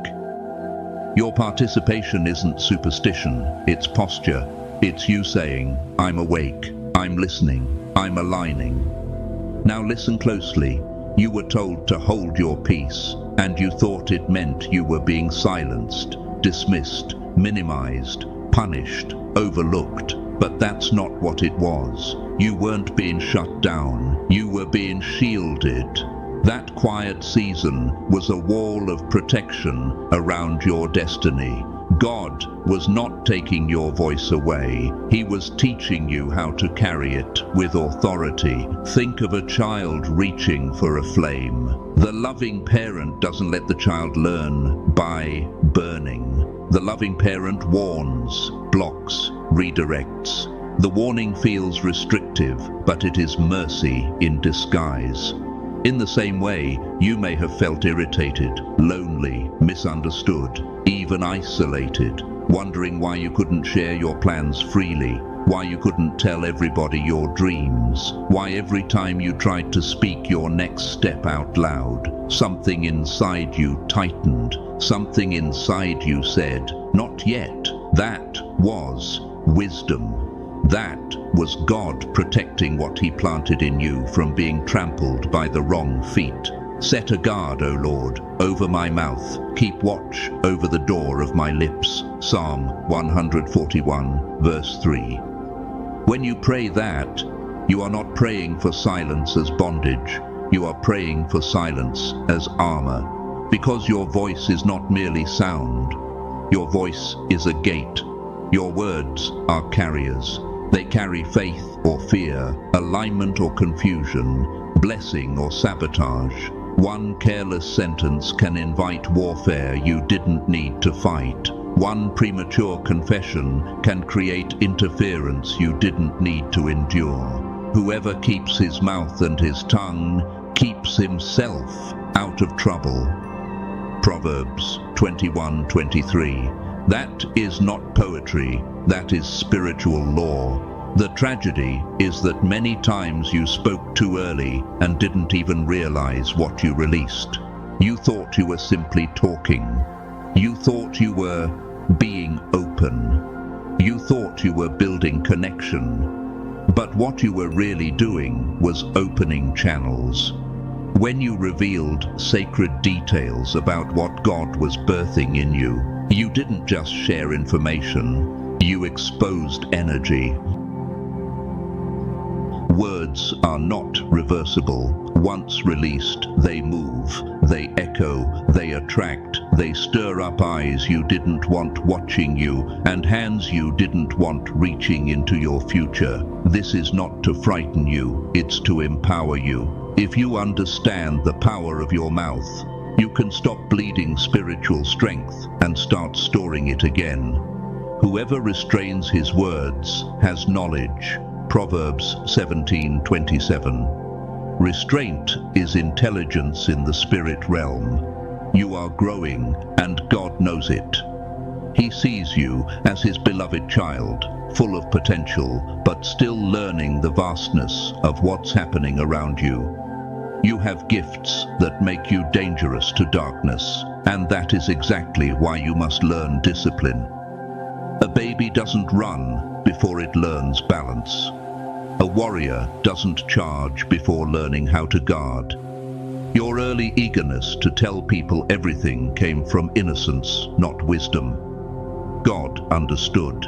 Your participation isn't superstition, it's posture. It's you saying, I'm awake, I'm listening, I'm aligning. Now listen closely. You were told to hold your peace, and you thought it meant you were being silenced, dismissed, minimized, punished, overlooked. But that's not what it was. You weren't being shut down, you were being shielded. That quiet season was a wall of protection around your destiny. God was not taking your voice away. He was teaching you how to carry it with authority. Think of a child reaching for a flame. The loving parent doesn't let the child learn by burning. The loving parent warns, blocks, redirects. The warning feels restrictive, but it is mercy in disguise. In the same way, you may have felt irritated, lonely, misunderstood, even isolated, wondering why you couldn't share your plans freely, why you couldn't tell everybody your dreams, why every time you tried to speak your next step out loud, something inside you tightened, something inside you said, not yet. That was wisdom. That was God protecting what he planted in you from being trampled by the wrong feet. Set a guard, O Lord, over my mouth. Keep watch over the door of my lips. Psalm 141, verse 3. When you pray that, you are not praying for silence as bondage. You are praying for silence as armor, because your voice is not merely sound. Your voice is a gate. Your words are carriers. They carry faith or fear, alignment or confusion, blessing or sabotage. One careless sentence can invite warfare you didn't need to fight. One premature confession can create interference you didn't need to endure. Whoever keeps his mouth and his tongue keeps himself out of trouble. Proverbs 21:23. That is not poetry, that is spiritual law. The tragedy is that many times you spoke too early and didn't even realize what you released. You thought you were simply talking. You thought you were being open. You thought you were building connection. But what you were really doing was opening channels. When you revealed sacred details about what God was birthing in you, you didn't just share information, you exposed energy. Words are not reversible. Once released, they move, they echo, they attract, they stir up eyes you didn't want watching you and hands you didn't want reaching into your future. This is not to frighten you, it's to empower you. If you understand the power of your mouth, you can stop bleeding spiritual strength and start storing it again. Whoever restrains his words has knowledge. Proverbs 17:27. Restraint is intelligence in the spirit realm. You are growing, and God knows it. He sees you as his beloved child, full of potential, but still learning the vastness of what's happening around you. You have gifts that make you dangerous to darkness, and that is exactly why you must learn discipline. A baby doesn't run before it learns balance. A warrior doesn't charge before learning how to guard. Your early eagerness to tell people everything came from innocence, not wisdom. God understood,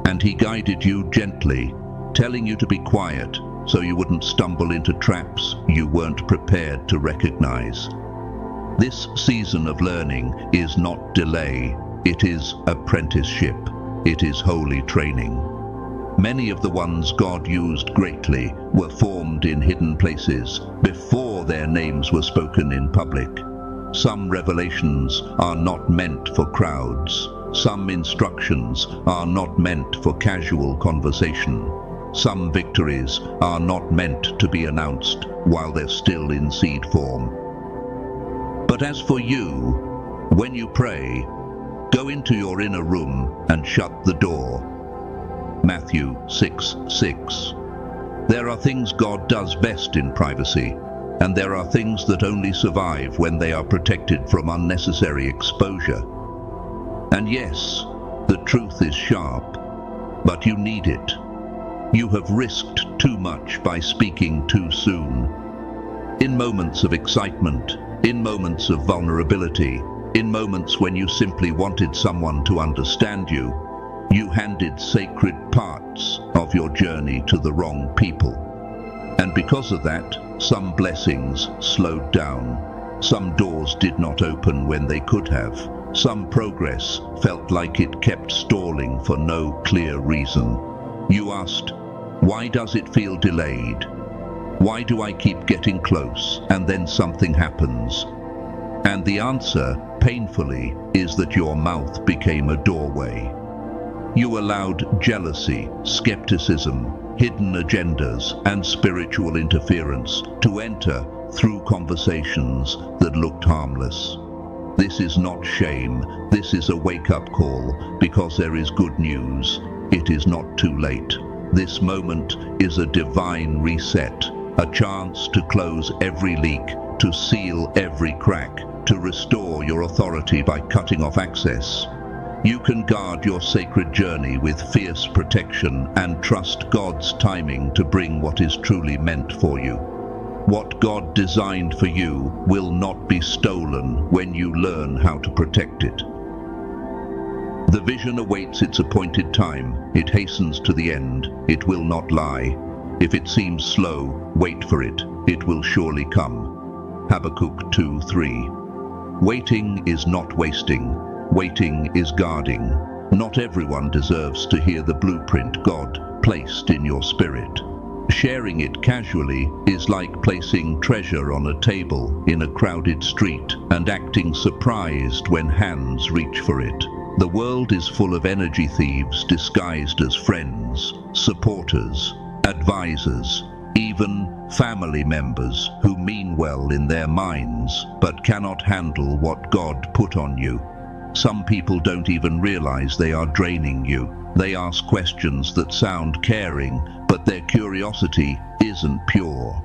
and he guided you gently, telling you to be quiet so you wouldn't stumble into traps you weren't prepared to recognize. This season of learning is not delay, it is apprenticeship, it is holy training. Many of the ones God used greatly were formed in hidden places before their names were spoken in public. Some revelations are not meant for crowds. Some instructions are not meant for casual conversation. Some victories are not meant to be announced while they're still in seed form. But as for you, when you pray, go into your inner room and shut the door. Matthew 6:6. There are things God does best in privacy, and there are things that only survive when they are protected from unnecessary exposure. And yes, the truth is sharp, but you need it. You have risked too much by speaking too soon. In moments of excitement, in moments of vulnerability, in moments when you simply wanted someone to understand you, you handed sacred parts of your journey to the wrong people. And because of that, some blessings slowed down. Some doors did not open when they could have. Some progress felt like it kept stalling for no clear reason. You asked, why does it feel delayed? Why do I keep getting close and then something happens? And the answer, painfully, is that your mouth became a doorway. You allowed jealousy, skepticism, hidden agendas, and spiritual interference to enter through conversations that looked harmless. This is not shame, this is a wake-up call, because there is good news. It is not too late. This moment is a divine reset, a chance to close every leak, to seal every crack, to restore your authority by cutting off access. You can guard your sacred journey with fierce protection and trust God's timing to bring what is truly meant for you. What God designed for you will not be stolen when you learn how to protect it. The vision awaits its appointed time. It hastens to the end. It will not lie. If it seems slow, wait for it. It will surely come. Habakkuk 2:3. Waiting is not wasting. Waiting is guarding. Not everyone deserves to hear the blueprint God placed in your spirit. Sharing it casually is like placing treasure on a table in a crowded street and acting surprised when hands reach for it. The world is full of energy thieves disguised as friends, supporters, advisors, even family members who mean well in their minds but cannot handle what God put on you. Some people don't even realize they are draining you. They ask questions that sound caring, but their curiosity isn't pure.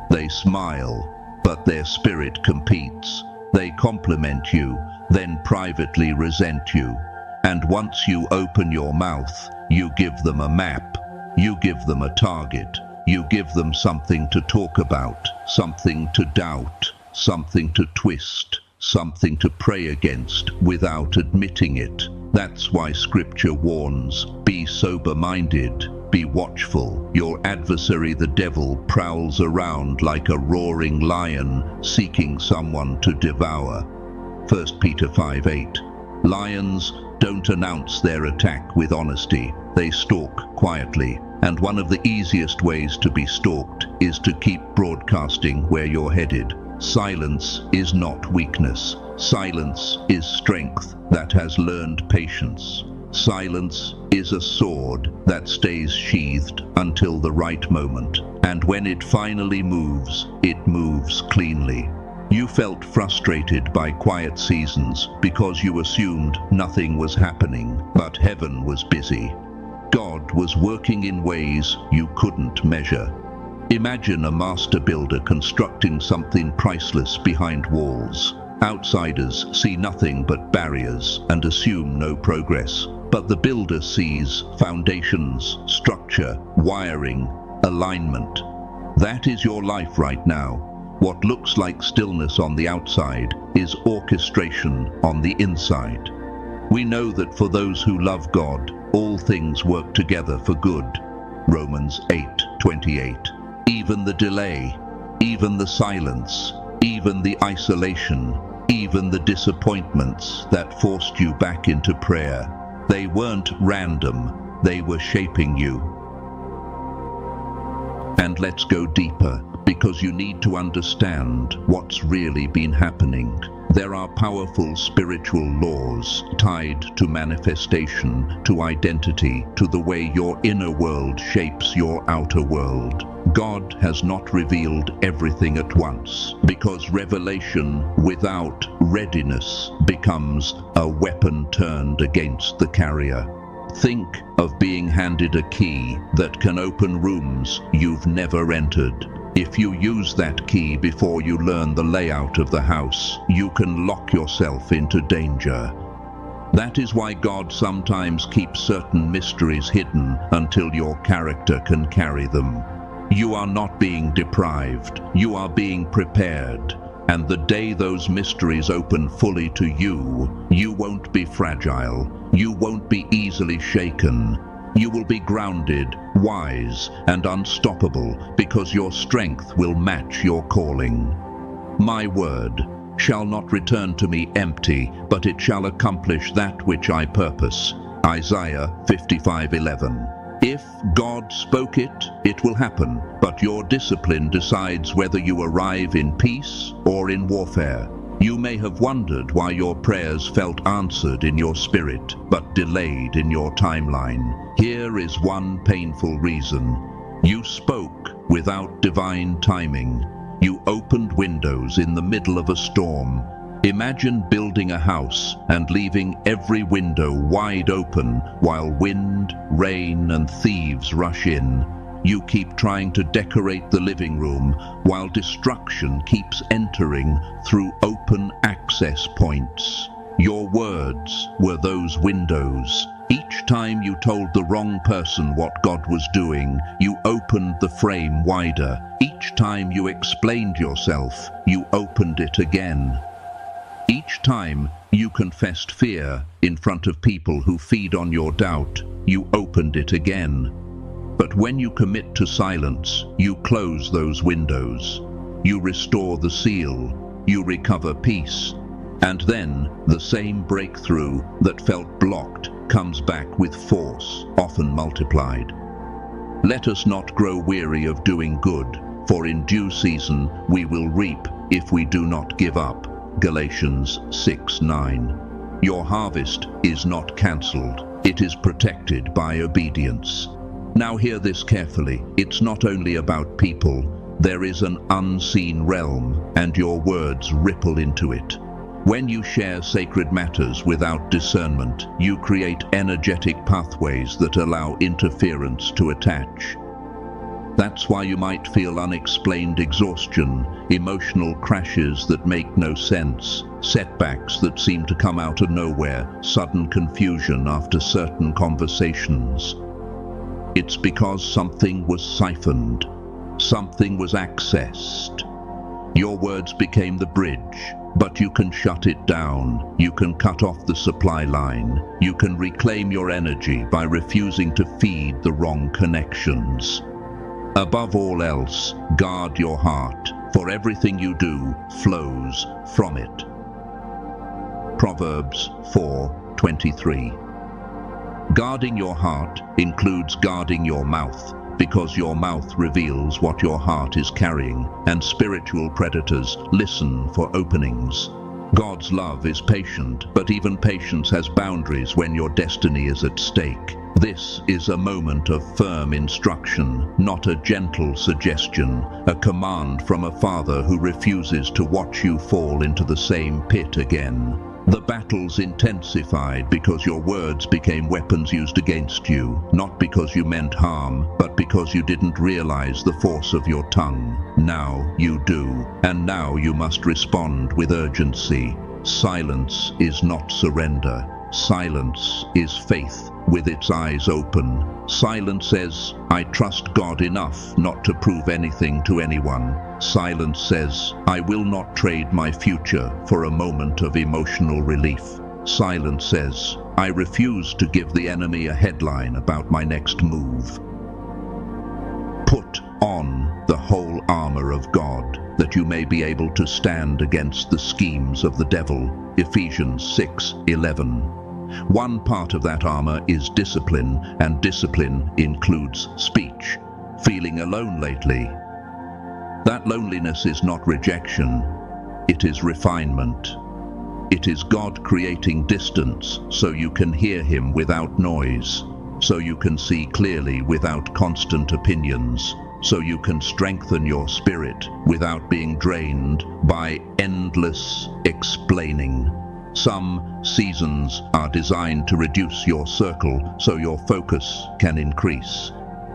They smile, but their spirit competes. They compliment you, then privately resent you. And once you open your mouth, you give them a map. You give them a target. You give them something to talk about, something to doubt, something to twist, something to pray against without admitting it. That's why Scripture warns, be sober-minded, be watchful. Your adversary the devil prowls around like a roaring lion, seeking someone to devour. 1 Peter 5:8. Lions don't announce their attack with honesty. They stalk quietly. And one of the easiest ways to be stalked is to keep broadcasting where you're headed. Silence is not weakness. Silence is strength that has learned patience. Silence is a sword that stays sheathed until the right moment. And when it finally moves, it moves cleanly. You felt frustrated by quiet seasons because you assumed nothing was happening, but heaven was busy. God was working in ways you couldn't measure. Imagine a master builder constructing something priceless behind walls. Outsiders see nothing but barriers and assume no progress. But the builder sees foundations, structure, wiring, alignment. That is your life right now. What looks like stillness on the outside is orchestration on the inside. We know that for those who love God, all things work together for good. Romans 8:28. Even the delay, even the silence, even the isolation, even the disappointments that forced you back into prayer, they weren't random, they were shaping you. And let's go deeper, because you need to understand what's really been happening. There are powerful spiritual laws tied to manifestation, to identity, to the way your inner world shapes your outer world. God has not revealed everything at once, because revelation without readiness becomes a weapon turned against the carrier. Think of being handed a key that can open rooms you've never entered. If you use that key before you learn the layout of the house, you can lock yourself into danger. That is why God sometimes keeps certain mysteries hidden until your character can carry them. You are not being deprived, you are being prepared. And the day those mysteries open fully to you, you won't be fragile, you won't be easily shaken. You will be grounded, wise, and unstoppable, because your strength will match your calling. My word shall not return to me empty, but it shall accomplish that which I purpose. Isaiah 55:11. If God spoke it, it will happen, but your discipline decides whether you arrive in peace or in warfare. You may have wondered why your prayers felt answered in your spirit, but delayed in your timeline. Here is one painful reason. You spoke without divine timing. You opened windows in the middle of a storm. Imagine building a house and leaving every window wide open while wind, rain, and thieves rush in. You keep trying to decorate the living room while destruction keeps entering through open access points. Your words were those windows. Each time you told the wrong person what God was doing, you opened the frame wider. Each time you explained yourself, you opened it again. Each time you confessed fear in front of people who feed on your doubt, you opened it again. But when you commit to silence, you close those windows. You restore the seal. You recover peace. And then the same breakthrough that felt blocked comes back with force, often multiplied. Let us not grow weary of doing good, for in due season we will reap if we do not give up. Galatians 6:9. Your harvest is not cancelled, it is protected by obedience. Now hear this carefully. It's not only about people. There is an unseen realm, and your words ripple into it. When you share sacred matters without discernment, you create energetic pathways that allow interference to attach. That's why you might feel unexplained exhaustion, emotional crashes that make no sense, setbacks that seem to come out of nowhere, sudden confusion after certain conversations. It's because something was siphoned, something was accessed. Your words became the bridge, but you can shut it down. You can cut off the supply line. You can reclaim your energy by refusing to feed the wrong connections. Above all else, guard your heart, for everything you do flows from it. Proverbs 4:23. Guarding your heart includes guarding your mouth, because your mouth reveals what your heart is carrying, and spiritual predators listen for openings. God's love is patient, but even patience has boundaries when your destiny is at stake. This is a moment of firm instruction, not a gentle suggestion, a command from a father who refuses to watch you fall into the same pit again. The battles intensified because your words became weapons used against you, not because you meant harm, but because you didn't realize the force of your tongue. Now you do, and now you must respond with urgency. Silence is not surrender. Silence is faith with its eyes open. Silence says, I trust God enough not to prove anything to anyone. Silence says, I will not trade my future for a moment of emotional relief. Silence says, I refuse to give the enemy a headline about my next move. Put on the whole armor of God, that you may be able to stand against the schemes of the devil. Ephesians 6:11. One part of that armor is discipline, and discipline includes speech. Feeling alone lately? That loneliness is not rejection, it is refinement. It is God creating distance so you can hear Him without noise, so you can see clearly without constant opinions, so you can strengthen your spirit without being drained by endless explaining. Some seasons are designed to reduce your circle so your focus can increase.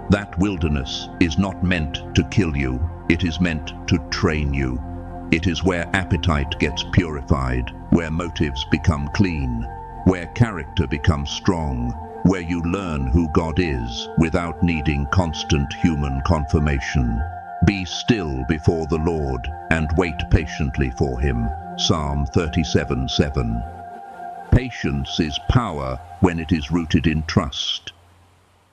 That wilderness is not meant to kill you, it is meant to train you. It is where appetite gets purified, where motives become clean, where character becomes strong, where you learn who God is without needing constant human confirmation. Be still before the Lord and wait patiently for Him. Psalm 37:7. Patience is power when it is rooted in trust.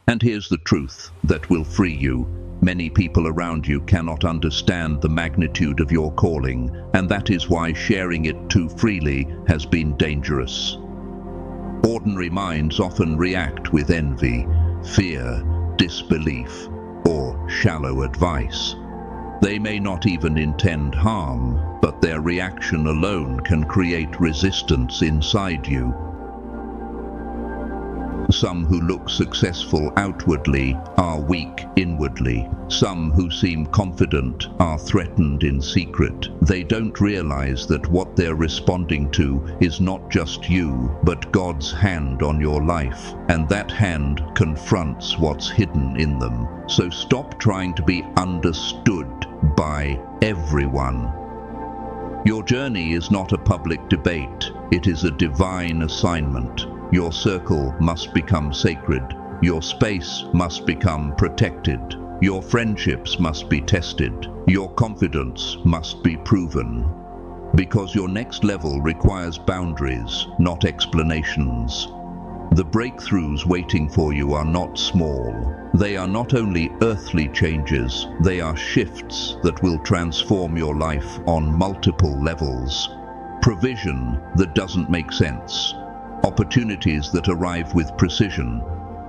And here's the truth that will free you. Many people around you cannot understand the magnitude of your calling, and that is why sharing it too freely has been dangerous. Ordinary minds often react with envy, fear, disbelief, or shallow advice. They may not even intend harm, but their reaction alone can create resistance inside you. Some who look successful outwardly are weak inwardly. Some who seem confident are threatened in secret. They don't realize that what they're responding to is not just you, but God's hand on your life, and that hand confronts what's hidden in them. So stop trying to be understood by everyone. Your journey is not a public debate. It is a divine assignment. Your circle must become sacred. Your space must become protected. Your friendships must be tested. Your confidence must be proven. Because your next level requires boundaries, not explanations. The breakthroughs waiting for you are not small. They are not only earthly changes, they are shifts that will transform your life on multiple levels. Provision that doesn't make sense. Opportunities that arrive with precision.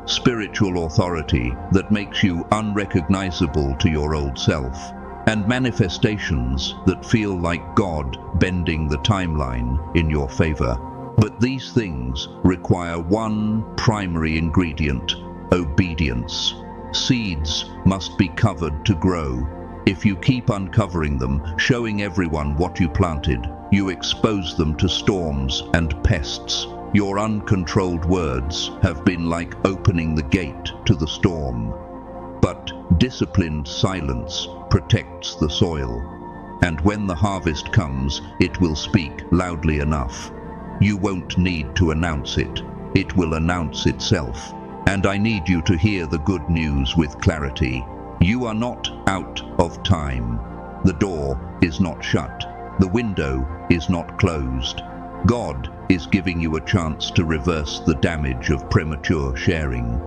Spiritual authority that makes you unrecognizable to your old self. And manifestations that feel like God bending the timeline in your favor. But these things require one primary ingredient: obedience. Seeds must be covered to grow. If you keep uncovering them, showing everyone what you planted, you expose them to storms and pests. Your uncontrolled words have been like opening the gate to the storm. But disciplined silence protects the soil. And when the harvest comes, it will speak loudly enough. You won't need to announce it. It will announce itself. And I need you to hear the good news with clarity. You are not out of time. The door is not shut. The window is not closed. God is giving you a chance to reverse the damage of premature sharing.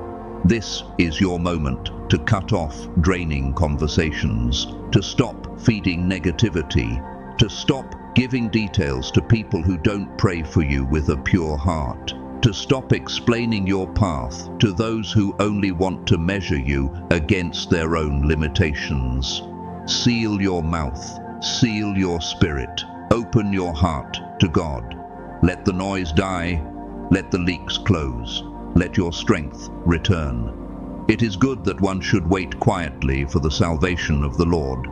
This is your moment to cut off draining conversations, to stop feeding negativity, to stop giving details to people who don't pray for you with a pure heart, to stop explaining your path to those who only want to measure you against their own limitations. Seal your mouth, seal your spirit, open your heart to God. Let the noise die, let the leaks close, let your strength return. It is good that one should wait quietly for the salvation of the Lord.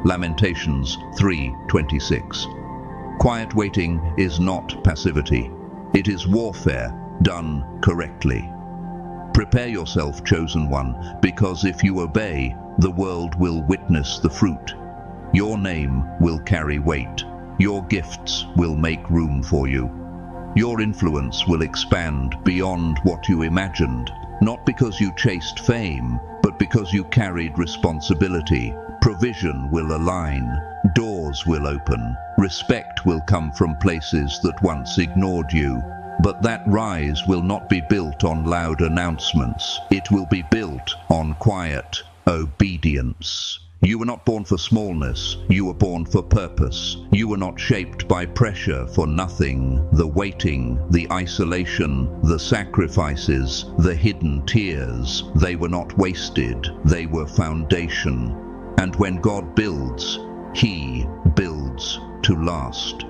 Lamentations 3:26. Quiet waiting is not passivity. It is warfare done correctly. Prepare yourself, chosen one, because if you obey, the world will witness the fruit. Your name will carry weight. Your gifts will make room for you. Your influence will expand beyond what you imagined, not because you chased fame, but because you carried responsibility. Provision will align, doors will open, respect will come from places that once ignored you. But that rise will not be built on loud announcements. It will be built on quiet obedience. You were not born for smallness, you were born for purpose. You were not shaped by pressure for nothing. The waiting, the isolation, the sacrifices, the hidden tears, they were not wasted, they were foundation. And when God builds, He builds to last.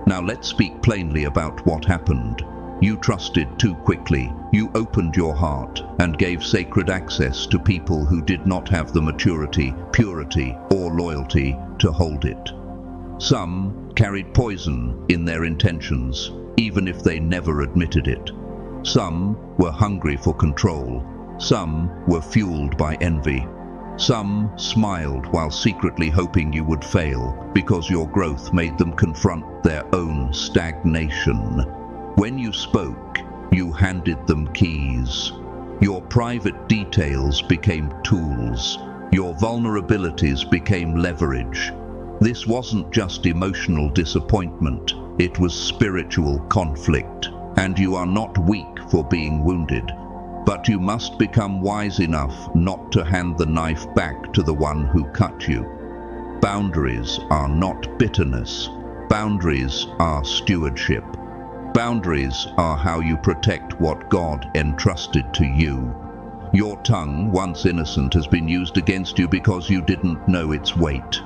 Now let's speak plainly about what happened. You trusted too quickly. You opened your heart and gave sacred access to people who did not have the maturity, purity, or loyalty to hold it. Some carried poison in their intentions, even if they never admitted it. Some were hungry for control. Some were fueled by envy. Some smiled while secretly hoping you would fail, because your growth made them confront their own stagnation. When you spoke, you handed them keys. Your private details became tools. Your vulnerabilities became leverage. This wasn't just emotional disappointment, it was spiritual conflict. And you are not weak for being wounded. But you must become wise enough not to hand the knife back to the one who cut you. Boundaries are not bitterness. Boundaries are stewardship. Boundaries are how you protect what God entrusted to you. Your tongue, once innocent, has been used against you because you didn't know its weight.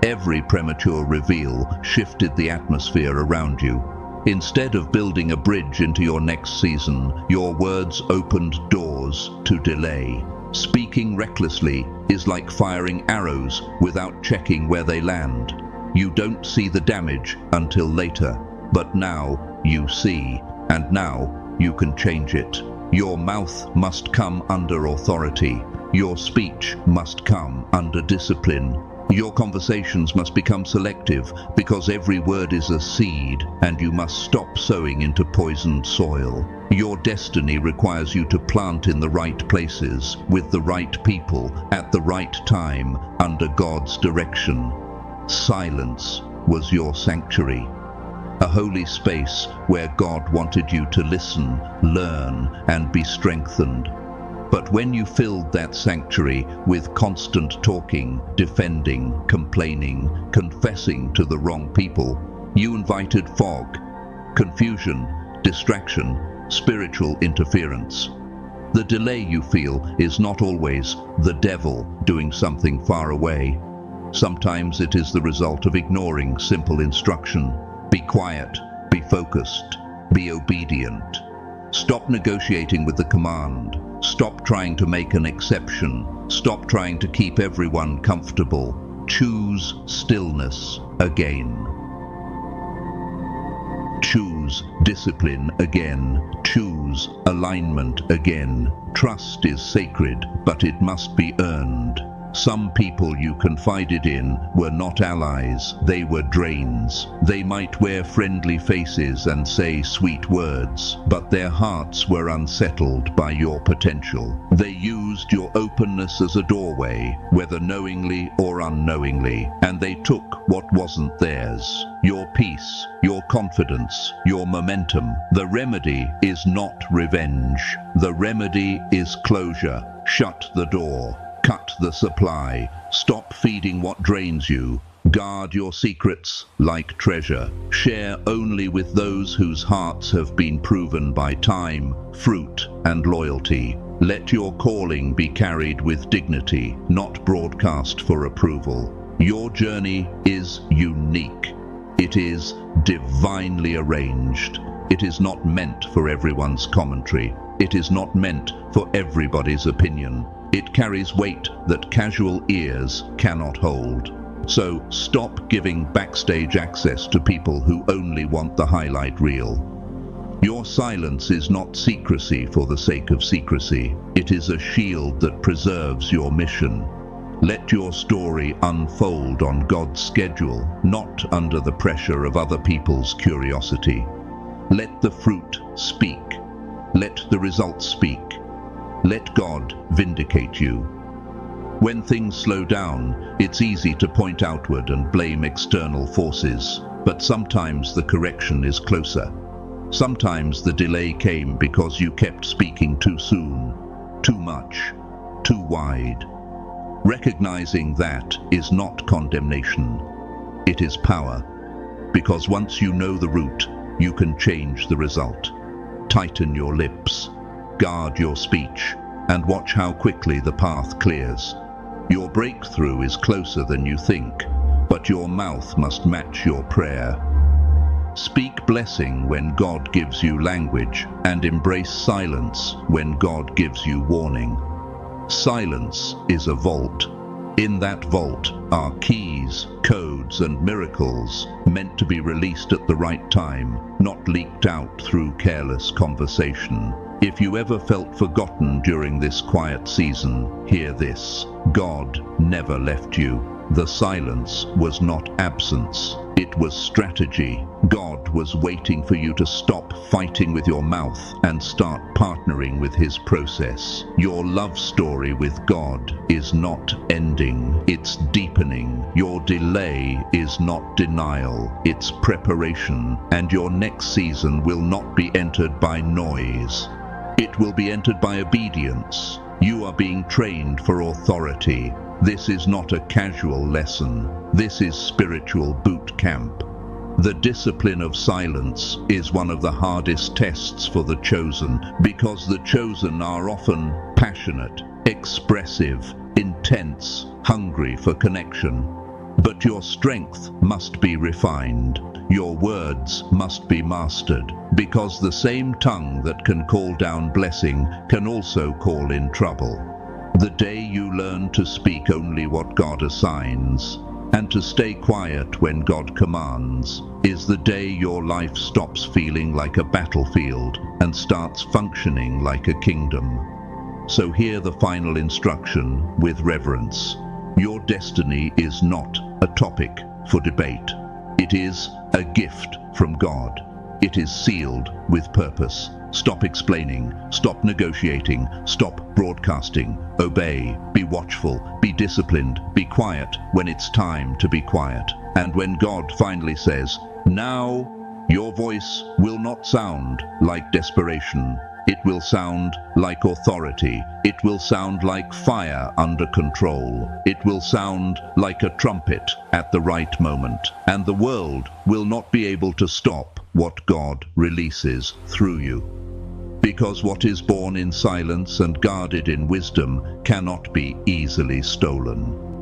Every premature reveal shifted the atmosphere around you. Instead of building a bridge into your next season, your words opened doors to delay. Speaking recklessly is like firing arrows without checking where they land. You don't see the damage until later, but now you see, and now you can change it. Your mouth must come under authority. Your speech must come under discipline. Your conversations must become selective, because every word is a seed, and you must stop sowing into poisoned soil. Your destiny requires you to plant in the right places, with the right people, at the right time, under God's direction. Silence was your sanctuary, a holy space where God wanted you to listen, learn, and be strengthened. But when you filled that sanctuary with constant talking, defending, complaining, confessing to the wrong people, you invited fog, confusion, distraction, spiritual interference. The delay you feel is not always the devil doing something far away. Sometimes it is the result of ignoring simple instruction. Be quiet, be focused, be obedient. Stop negotiating with the command. Stop trying to make an exception. Stop trying to keep everyone comfortable. Choose stillness again. Choose discipline again. Choose alignment again. Trust is sacred, but it must be earned. Some people you confided in were not allies, they were drains. They might wear friendly faces and say sweet words, but their hearts were unsettled by your potential. They used your openness as a doorway, whether knowingly or unknowingly, and they took what wasn't theirs. Your peace, your confidence, your momentum. The remedy is not revenge. The remedy is closure. Shut the door. Cut the supply. Stop feeding what drains you. Guard your secrets like treasure. Share only with those whose hearts have been proven by time, fruit, and loyalty. Let your calling be carried with dignity, not broadcast for approval. Your journey is unique. It is divinely arranged. It is not meant for everyone's commentary. It is not meant for everybody's opinion. It carries weight that casual ears cannot hold. So stop giving backstage access to people who only want the highlight reel. Your silence is not secrecy for the sake of secrecy. It is a shield that preserves your mission. Let your story unfold on God's schedule, not under the pressure of other people's curiosity. Let the fruit speak. Let the results speak. Let God vindicate you. When things slow down, it's easy to point outward and blame external forces, but sometimes the correction is closer. Sometimes the delay came because you kept speaking too soon, too much, too wide. Recognizing that is not condemnation. It is power, because once you know the route, you can change the result. Tighten your lips. Guard your speech, and watch how quickly the path clears. Your breakthrough is closer than you think, but your mouth must match your prayer. Speak blessing when God gives you language, and embrace silence when God gives you warning. Silence is a vault. In that vault are keys, codes, and miracles meant to be released at the right time, not leaked out through careless conversation. If you ever felt forgotten during this quiet season, hear this. God never left you. The silence was not absence. It was strategy. God was waiting for you to stop fighting with your mouth and start partnering with His process. Your love story with God is not ending, it's deepening. Your delay is not denial, it's preparation. And your next season will not be entered by noise. It will be entered by obedience. You are being trained for authority. This is not a casual lesson. This is spiritual boot camp. The discipline of silence is one of the hardest tests for the chosen, because the chosen are often passionate, expressive, intense, hungry for connection. But your strength must be refined. Your words must be mastered, because the same tongue that can call down blessing can also call in trouble. The day you learn to speak only what God assigns, and to stay quiet when God commands, is the day your life stops feeling like a battlefield and starts functioning like a kingdom. So hear the final instruction with reverence. Your destiny is not a topic for debate. It is a gift from God. It is sealed with purpose. Stop explaining, stop negotiating, stop broadcasting, obey, be watchful, be disciplined, be quiet when it's time to be quiet. And when God finally says, "Now," your voice will not sound like desperation. It will sound like authority. It will sound like fire under control. It will sound like a trumpet at the right moment. And the world will not be able to stop what God releases through you. Because what is born in silence and guarded in wisdom cannot be easily stolen.